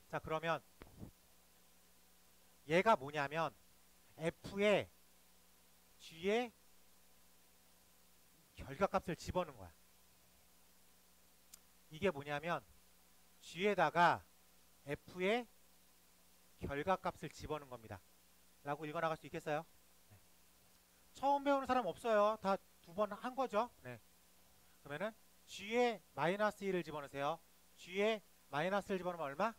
자, 그러면 얘가 뭐냐면 F에 G에 결과값을 집어넣는 거야. 이게 뭐냐면 G에다가 F의 결과값을 집어넣는 겁니다. 라고 읽어나갈 수 있겠어요? 네. 처음 배우는 사람 없어요. 다 두 번 한 거죠. 네. 그러면은 G에 마이너스 1을 집어넣으세요. G에 마이너스를 집어넣으면 얼마?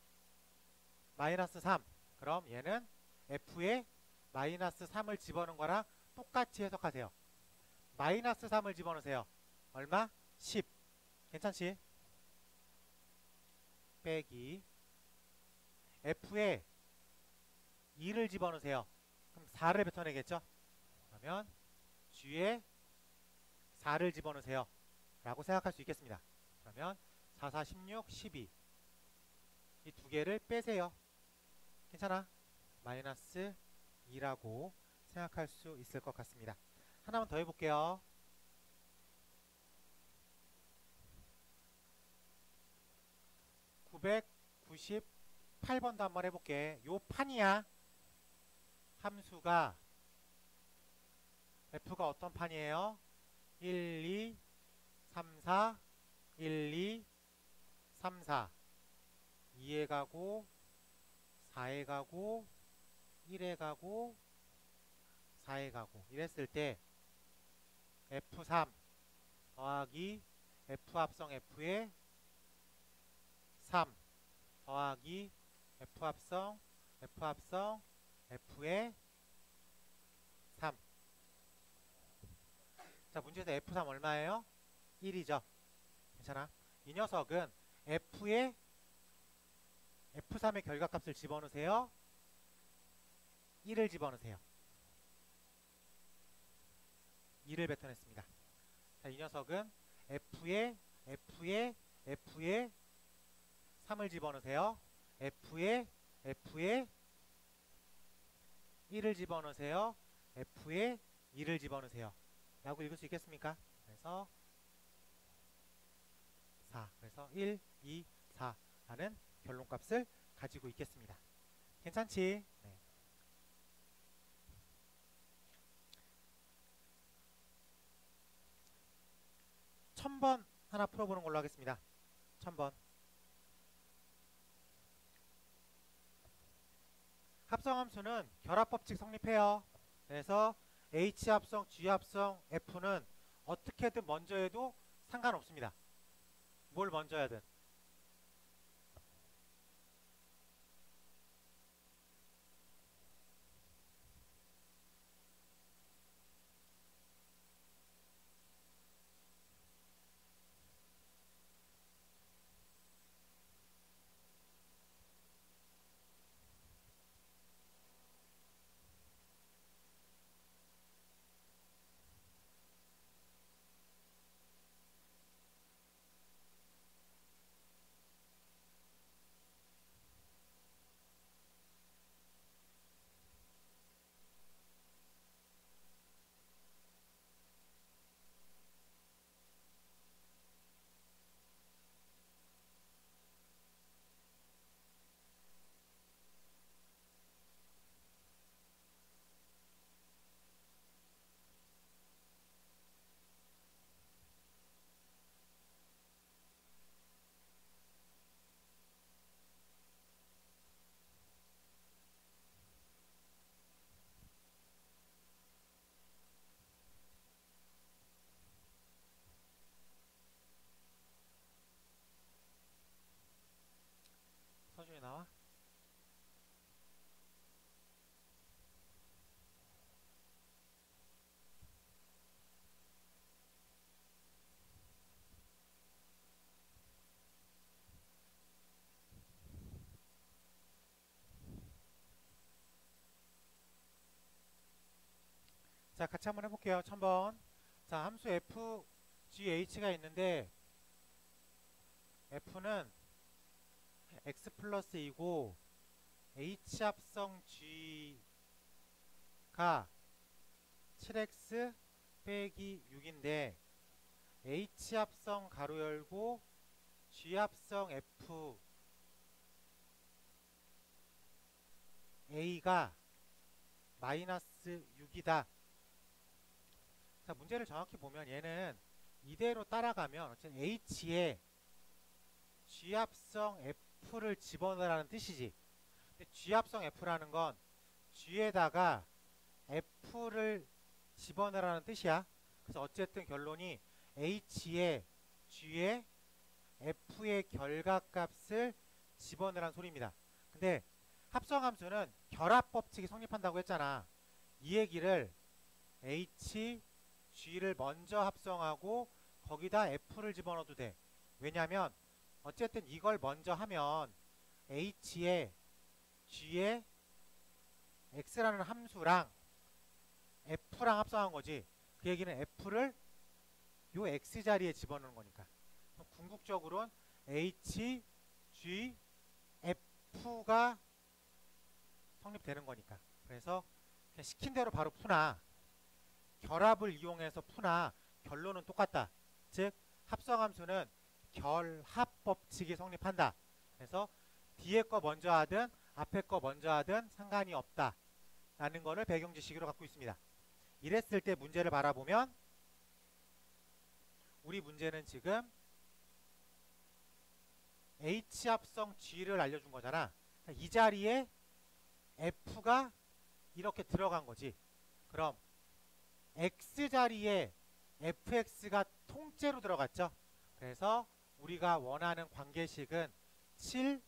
마이너스 3. 그럼 얘는 F에 마이너스 3을 집어넣은 거랑 똑같이 해석하세요. 마이너스 3을 집어넣으세요. 얼마? 10. 괜찮지? 빼기 F에 2를 집어넣으세요. 그럼 4를 뱉어내겠죠? 그러면 G에 4를 집어넣으세요 라고 생각할 수 있겠습니다. 그러면 4, 4, 16, 12 이 두 개를 빼세요. 괜찮아? 마이너스 2라고 생각할 수 있을 것 같습니다. 하나만 더 해볼게요. 998번도 한번 해볼게. 요 판이야. 함수가 F가 어떤 판이에요? 1, 2, 3, 4 1, 2, 3, 4 2에 가고 4에 가고 1에 가고 4에 가고 이랬을 때 F3 더하기 F 합성 F의 3 더하기 F 합성 F의 3. 자, 문제에서 F3 얼마예요? 1이죠. 괜찮아? 이 녀석은 F3의 결과값을 집어넣으세요. 1을 집어넣으세요. 2를 뱉어냈습니다. 자, 이 녀석은 F에 3을 집어넣으세요. F에 1을 집어넣으세요. F에 2를 집어넣으세요. 라고 읽을 수 있겠습니까? 그래서 4. 그래서 1, 2, 4라는 결론값을 가지고 있겠습니다. 괜찮지? 네. 1000번 하나 풀어보는 걸로 하겠습니다. 1000번. 합성함수는 결합법칙 성립해요. 그래서 H합성, G합성, F는 어떻게든 먼저 해도 상관없습니다. 뭘 먼저 하든. 자, 같이 한번 해볼게요. 1000번. 자, 함수 fgh가 있는데 f는 x 플러스 2고 h 합성 g가 7x 빼기 6인데 h 합성 가로 열고 g 합성 f a가 마이너스 6이다. 자, 문제를 정확히 보면 얘는 이대로 따라가면 어쨌든 h에 g 합성 f를 집어넣으라는 뜻이지. 근데 g 합성 f라는 건 g에다가 f를 집어넣으라는 뜻이야. 그래서 어쨌든 결론이 h에 g에 f의 결과값을 집어넣으라는 소리입니다. 근데 합성함수는 결합법칙이 성립한다고 했잖아. 이 얘기를 h, g를 먼저 합성하고 거기다 f를 집어넣어도 돼. 왜냐면 어쨌든 이걸 먼저 하면 h에 g에 x라는 함수랑 f랑 합성한 거지. 그 얘기는 f를 요 x 자리에 집어넣는 거니까. 그럼 궁극적으로는 h, g, f가 성립되는 거니까. 그래서 그냥 시킨 대로 바로 푸나 결합을 이용해서 푸나 결론은 똑같다. 즉 합성함수는 결합법칙이 성립한다. 그래서 뒤에 거 먼저 하든 앞에 거 먼저 하든 상관이 없다 라는 거를 배경지식으로 갖고 있습니다. 이랬을 때 문제를 바라보면 우리 문제는 지금 H 합성 G를 알려준 거잖아. 이 자리에 F가 이렇게 들어간 거지. 그럼 X 자리에 fx가 통째로 들어갔죠. 그래서 우리가 원하는 관계식은 7f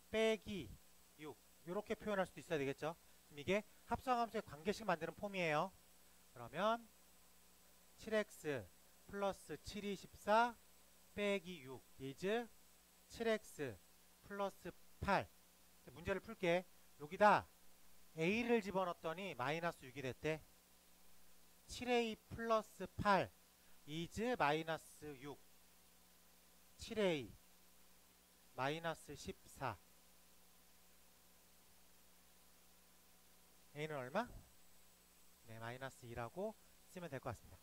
빼기 6 이렇게 표현할 수도 있어야 되겠죠. 그럼 이게 합성함수의 관계식 만드는 폼이에요. 그러면 7x 플러스 7이 14 빼기 6 is 7x 플러스 8. 문제를 풀게. 여기다 a를 집어넣었더니 마이너스 6이 됐대. 7a 플러스 8 is 마이너스 6. 7a 마이너스 14. a는 얼마? 네, 마이너스 2라고 쓰면 될 것 같습니다.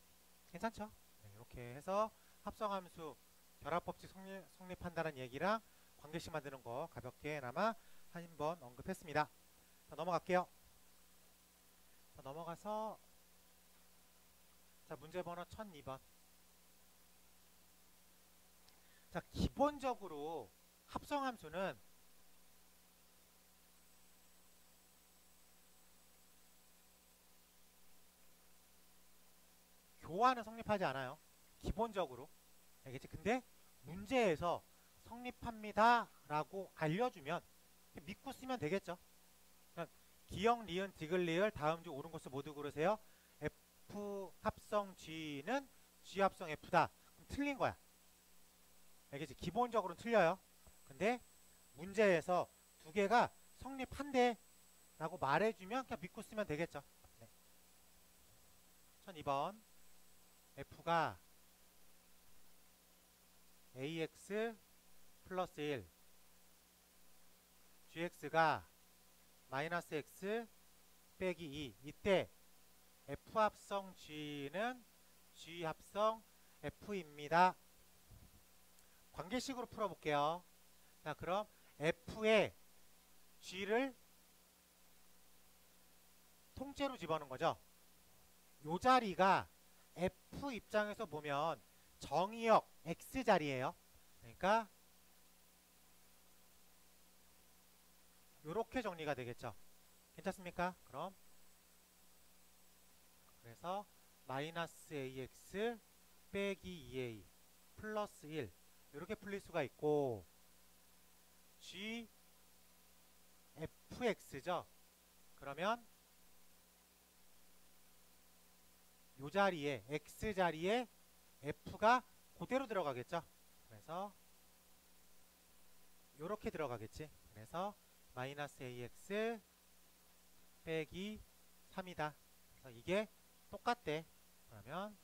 괜찮죠? 네, 이렇게 해서 합성함수 결합법칙 성립한다는 얘기랑 관계식 만드는 거 가볍게나마 한 번 언급했습니다. 자, 넘어갈게요. 자, 넘어가서 자, 문제 번호 1002번. 자, 기본적으로 합성함수는 교환은 성립하지 않아요. 기본적으로. 알겠지? 근데 문제에서 성립합니다 라고 알려주면 믿고 쓰면 되겠죠. 그러니까 기역, 리은, 디귿, 리을 다음 중 옳은 것을 모두 고르세요. F 합성 G는 G 합성 F다. 그럼 틀린 거야. 알겠지? 기본적으로는 틀려요. 근데 문제에서 두 개가 성립한대 라고 말해주면 그냥 믿고 쓰면 되겠죠. 네. 1002번 F가 AX 플러스 1 GX가 마이너스 X 빼기 2. 이때 F 합성 G는 G 합성 F입니다. 관계식으로 풀어볼게요. 자, 그럼 F에 G를 통째로 집어넣은 거죠. 요 자리가 F 입장에서 보면 정의역 X 자리예요. 그러니까 요렇게 정리가 되겠죠. 괜찮습니까? 그럼 그래서 마이너스 AX 빼기 2A 플러스 1 이렇게 풀릴 수가 있고 G FX죠. 그러면 요 자리에 X 자리에 F가 그대로 들어가겠죠. 그래서 요렇게 들어가겠지. 그래서 마이너스 AX 빼기 3이다. 그래서 이게 똑같대. 그러면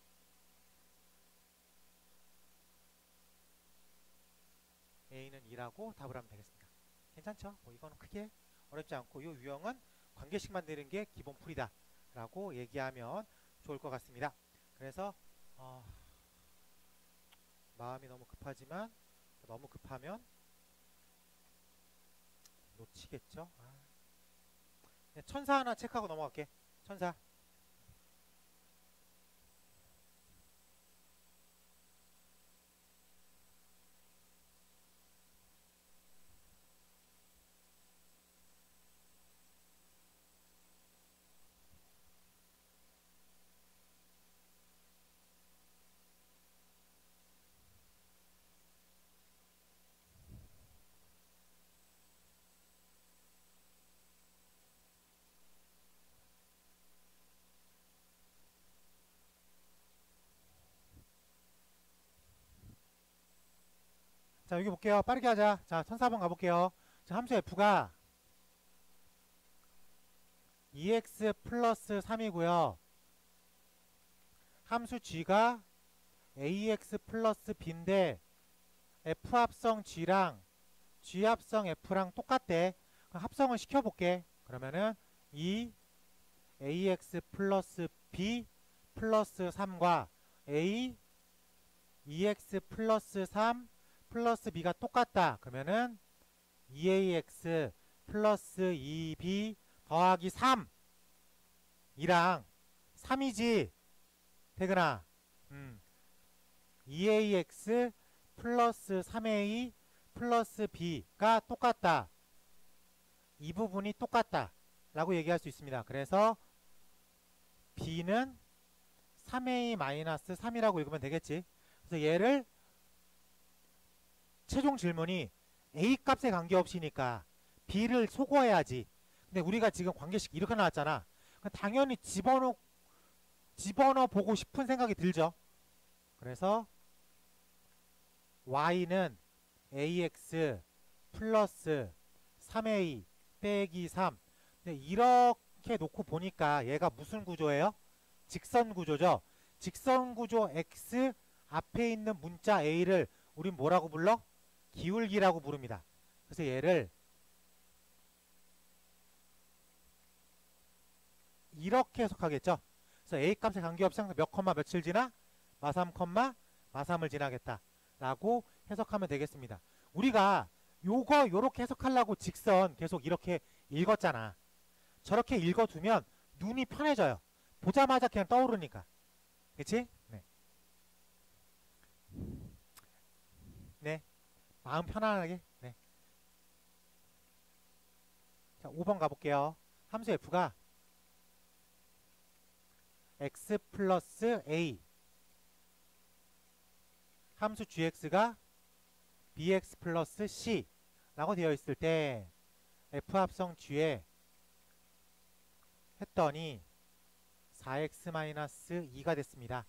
A는 2라고 답을 하면 되겠습니다. 괜찮죠? 뭐 이거는 크게 어렵지 않고 이 유형은 관계식 만드는 게 기본 풀이다 라고 얘기하면 좋을 것 같습니다. 그래서 마음이 너무 급하지만 너무 급하면 놓치겠죠? 네, 천사 하나 체크하고 넘어갈게. 천사. 자, 여기 볼게요. 빠르게 하자. 자, 천사 한번 가볼게요. 자, 함수 f가 2x 플러스 3이고요. 함수 g가 ax 플러스 b인데 f 합성 g랑 g 합성 f랑 똑같대. 그럼 합성을 시켜볼게. 그러면은 2ax 플러스 b 플러스 3과 a 2x 플러스 3 플러스 b가 똑같다. 그러면은 2ax 플러스 2b 더하기 3 이랑 3이지. 태근아 2ax 플러스 3a 플러스 b가 똑같다. 이 부분이 똑같다 라고 얘기할 수 있습니다. 그래서 b는 3a 마이너스 3이라고 읽으면 되겠지. 그래서 얘를 최종 질문이 a 값에 관계없이니까 b를 소거해야지. 근데 우리가 지금 관계식 이렇게 나왔잖아. 당연히 집어넣어 보고 싶은 생각이 들죠. 그래서 y는 ax 플러스 3a 빼기 3. 근데 이렇게 놓고 보니까 얘가 무슨 구조예요? 직선 구조죠. 직선 구조 x 앞에 있는 문자 a를 우린 뭐라고 불러? 기울기라고 부릅니다. 그래서 얘를 이렇게 해석하겠죠. 그래서 a 값에 관계없이 항상 몇 컴마 며칠 지나? 마3 컴마 마3을 지나겠다 라고 해석하면 되겠습니다. 우리가 요렇게 해석하려고 직선 계속 이렇게 읽었잖아. 저렇게 읽어두면 눈이 편해져요. 보자마자 그냥 떠오르니까. 그치? 네. 네. 마음 편안하게. 네. 자, 5번 가볼게요. 함수 f가 x 플러스 a 함수 gx가 bx 플러스 c 라고 되어 있을 때 f 합성 g에 했더니 4x-2가 됐습니다.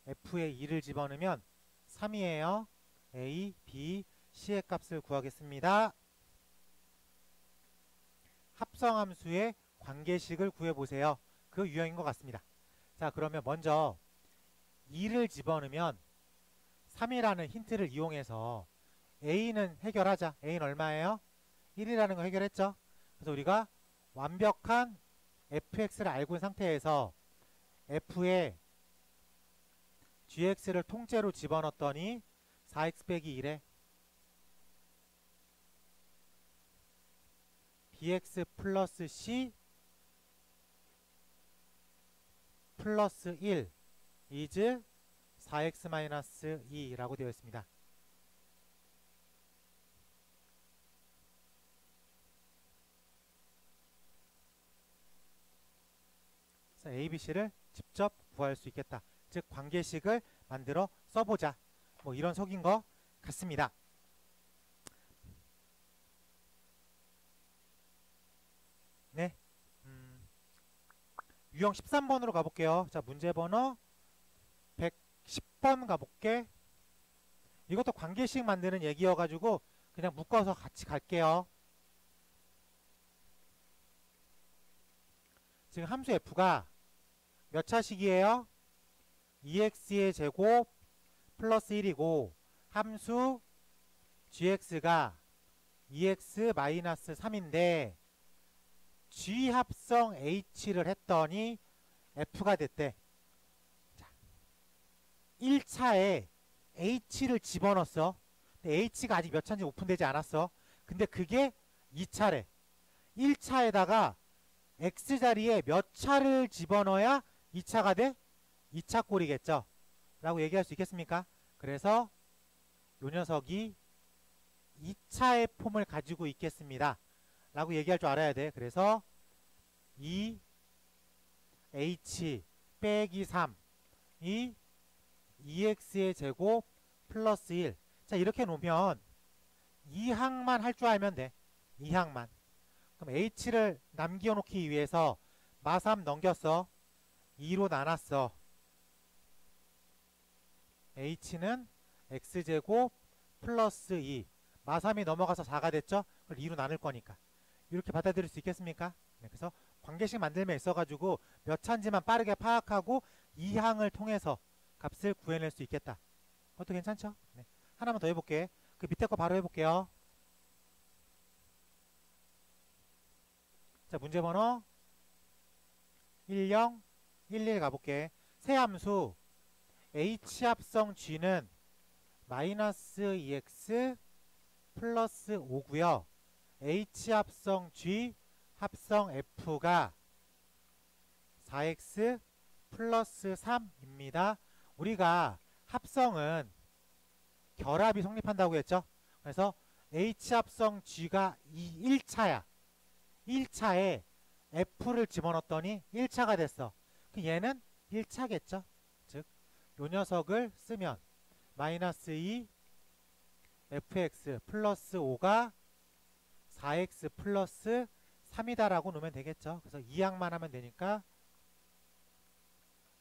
f에 2를 집어넣으면 3이에요. a, b, c의 값을 구하겠습니다. 합성함수의 관계식을 구해보세요. 그 유형인 것 같습니다. 자, 그러면 먼저 2를 집어넣으면 3이라는 힌트를 이용해서 a는 해결하자. a는 얼마예요? 1이라는 거 해결했죠. 그래서 우리가 완벽한 fx를 알고 있는 상태에서 f에 gx를 통째로 집어넣었더니 4x 빼기 1에 bx 플러스 c 플러스 1 is 4x 마이너스 2라고 되어 있습니다. 그래서 a, b, c를 직접 구할 수 있겠다. 즉 관계식을 만들어 써보자. 뭐 이런 속인 것 같습니다. 네. 유형 13번으로 가볼게요. 자, 문제 번호 110번 가볼게. 이것도 관계식 만드는 얘기여가지고 그냥 묶어서 같이 갈게요. 지금 함수 f가 몇 차식이에요? 2x의 제곱 플러스 1이고 함수 gx가 2x 마이너스 3인데 g 합성 h를 했더니 f가 됐대. 자, 1차에 h를 집어넣었어. 근데 h가 아직 몇 차인지 오픈되지 않았어. 근데 그게 2차래. 1차에다가 x 자리에 몇 차를 집어넣어야 2차가 돼? 2차 꼴이겠죠. 라고 얘기할 수 있겠습니까? 그래서 요 녀석이 2차의 폼을 가지고 있겠습니다. 라고 얘기할 줄 알아야 돼. 그래서 2h 빼기 3이 2x의 제곱 플러스 1. 자, 이렇게 놓으면 2항만 할 줄 알면 돼. 2항만. 그럼 h를 남겨 놓기 위해서 마3 넘겼어. 2로 나눴어. h는 x제곱 플러스 2. 마3이 넘어가서 4가 됐죠? 그걸 2로 나눌 거니까. 이렇게 받아들일 수 있겠습니까? 네, 그래서 관계식 만들면 있어가지고 몇 차인지만 빠르게 파악하고 2항을 통해서 값을 구해낼 수 있겠다. 그것도 괜찮죠? 네. 하나만 더 해볼게. 그 밑에 거 바로 해볼게요. 자, 문제 번호 1011 가볼게. 새 함수 h 합성 g는 마이너스 2x 플러스 5고요. h 합성 g 합성 f가 4x 플러스 3입니다. 우리가 합성은 결합이 성립한다고 했죠. 그래서 h 합성 g가 1차야. 1차에 f를 집어넣었더니 1차가 됐어. 얘는 1차겠죠. 즉, 요 녀석을 쓰면 마이너스 2 fx 플러스 5가 4x 플러스 3이다 라고 놓으면 되겠죠. 그래서 2항만 하면 되니까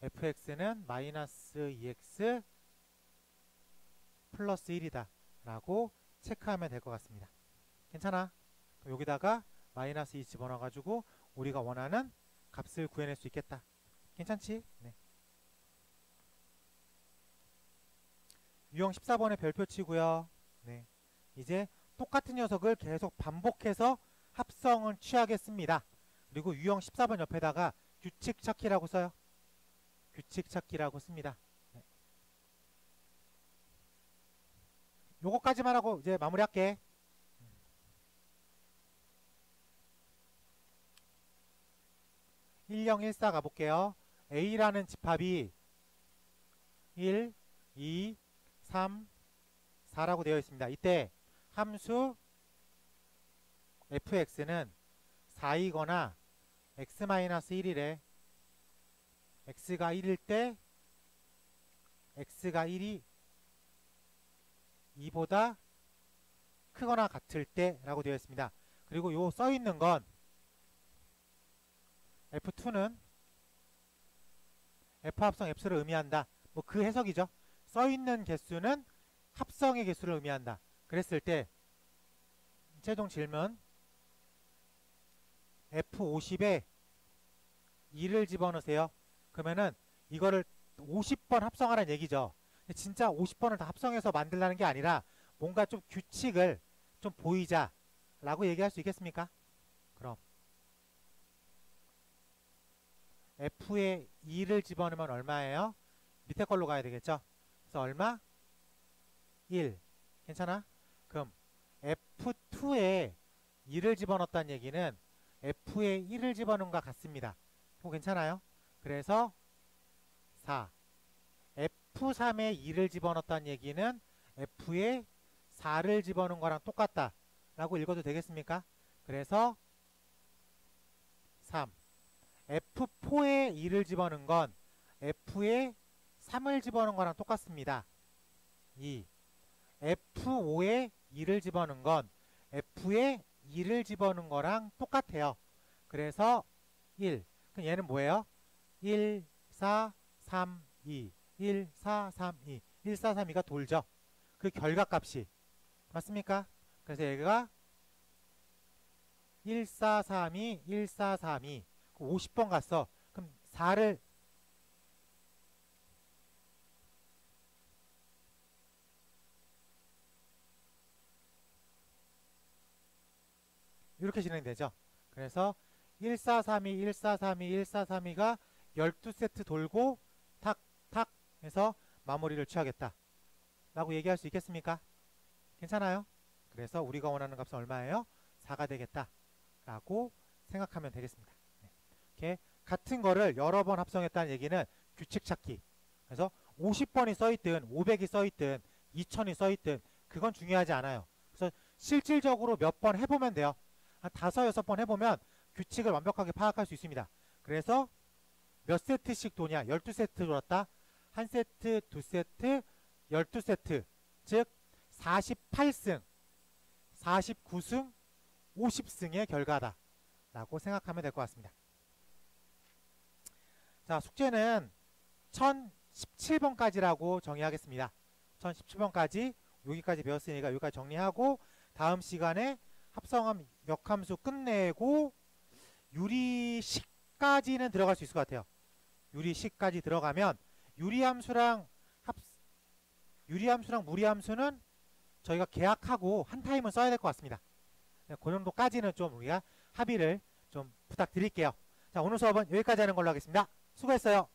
fx는 마이너스 2x 플러스 1이다 라고 체크하면 될 것 같습니다. 괜찮아? 그럼 여기다가 마이너스 2 집어넣어 가지고 우리가 원하는 값을 구해낼 수 있겠다. 괜찮지? 네. 유형 14번의 별표 치고요. 네. 이제 똑같은 녀석을 계속 반복해서 합성을 취하겠습니다. 그리고 유형 14번 옆에다가 규칙 찾기라고 써요. 규칙 찾기라고 씁니다. 네. 요거까지만 하고 이제 마무리할게. 1014 가볼게요. A라는 집합이 1, 2, 3, 4라고 되어 있습니다. 이때 함수 fx는 4이거나 x-1이래. x가 1일 때 x가 1이 2보다 크거나 같을 때 라고 되어 있습니다. 그리고 요 써있는 건 F2는 F합성 F를 의미한다. 뭐 그 해석이죠. 써있는 개수는 합성의 개수를 의미한다. 그랬을 때 최종 질문 F50에 2를 집어넣으세요. 그러면은 이거를 50번 합성하라는 얘기죠. 진짜 50번을 다 합성해서 만들라는 게 아니라 뭔가 좀 규칙을 좀 보이자 라고 얘기할 수 있겠습니까? 그럼 F에 2를 집어넣으면 얼마예요? 밑에 걸로 가야 되겠죠? 그래서 얼마? 1. 괜찮아? 그럼 F2에 2를 집어넣었다는 얘기는 F에 1을 집어넣은 것 같습니다. 그거 괜찮아요? 그래서 4. F3에 2를 집어넣었다는 얘기는 F에 4를 집어넣은 거랑 똑같다 라고 읽어도 되겠습니까? 그래서 3. F4에 2를 집어넣은 건 F에 3을 집어넣은 거랑 똑같습니다. 2. F5에 2를 집어넣은 건 F에 2를 집어넣은 거랑 똑같아요. 그래서 1. 그럼 얘는 뭐예요? 1, 4, 3, 2. 1, 4, 3, 2. 1, 4, 3, 2가 돌죠. 그 결과값이. 맞습니까? 그래서 얘가 1, 4, 3, 2, 1, 4, 3, 2. 50번 갔어. 그럼 4를 이렇게 진행되죠. 그래서 1432, 1432, 1432가 12세트 돌고 탁탁 해서 마무리를 취하겠다 라고 얘기할 수 있겠습니까? 괜찮아요? 그래서 우리가 원하는 값은 얼마예요? 4가 되겠다 라고 생각하면 되겠습니다. 네. 이렇게 같은 거를 여러 번 합성했다는 얘기는 규칙 찾기. 그래서 50번이 써있든 500이 써있든 2000이 써있든 그건 중요하지 않아요. 그래서 실질적으로 몇 번 해보면 돼요. 한 5, 6번 해보면 규칙을 완벽하게 파악할 수 있습니다. 그래서 몇 세트씩 도냐? 12세트 돌았다. 한 세트, 두 세트, 12세트. 즉 48승, 49승, 50승의 결과다 라고 생각하면 될 것 같습니다. 자, 숙제는 1017번까지라고 정의하겠습니다. 1017번까지 여기까지 배웠으니까 여기까지 정리하고 다음 시간에 합성함 역함수 끝내고 유리식까지는 들어갈 수 있을 것 같아요. 유리식까지 들어가면 유리함수랑 무리함수는 저희가 계약하고 한 타임은 써야 될 것 같습니다. 그 정도까지는 좀 우리가 합의를 좀 부탁드릴게요. 자, 오늘 수업은 여기까지 하는 걸로 하겠습니다. 수고했어요.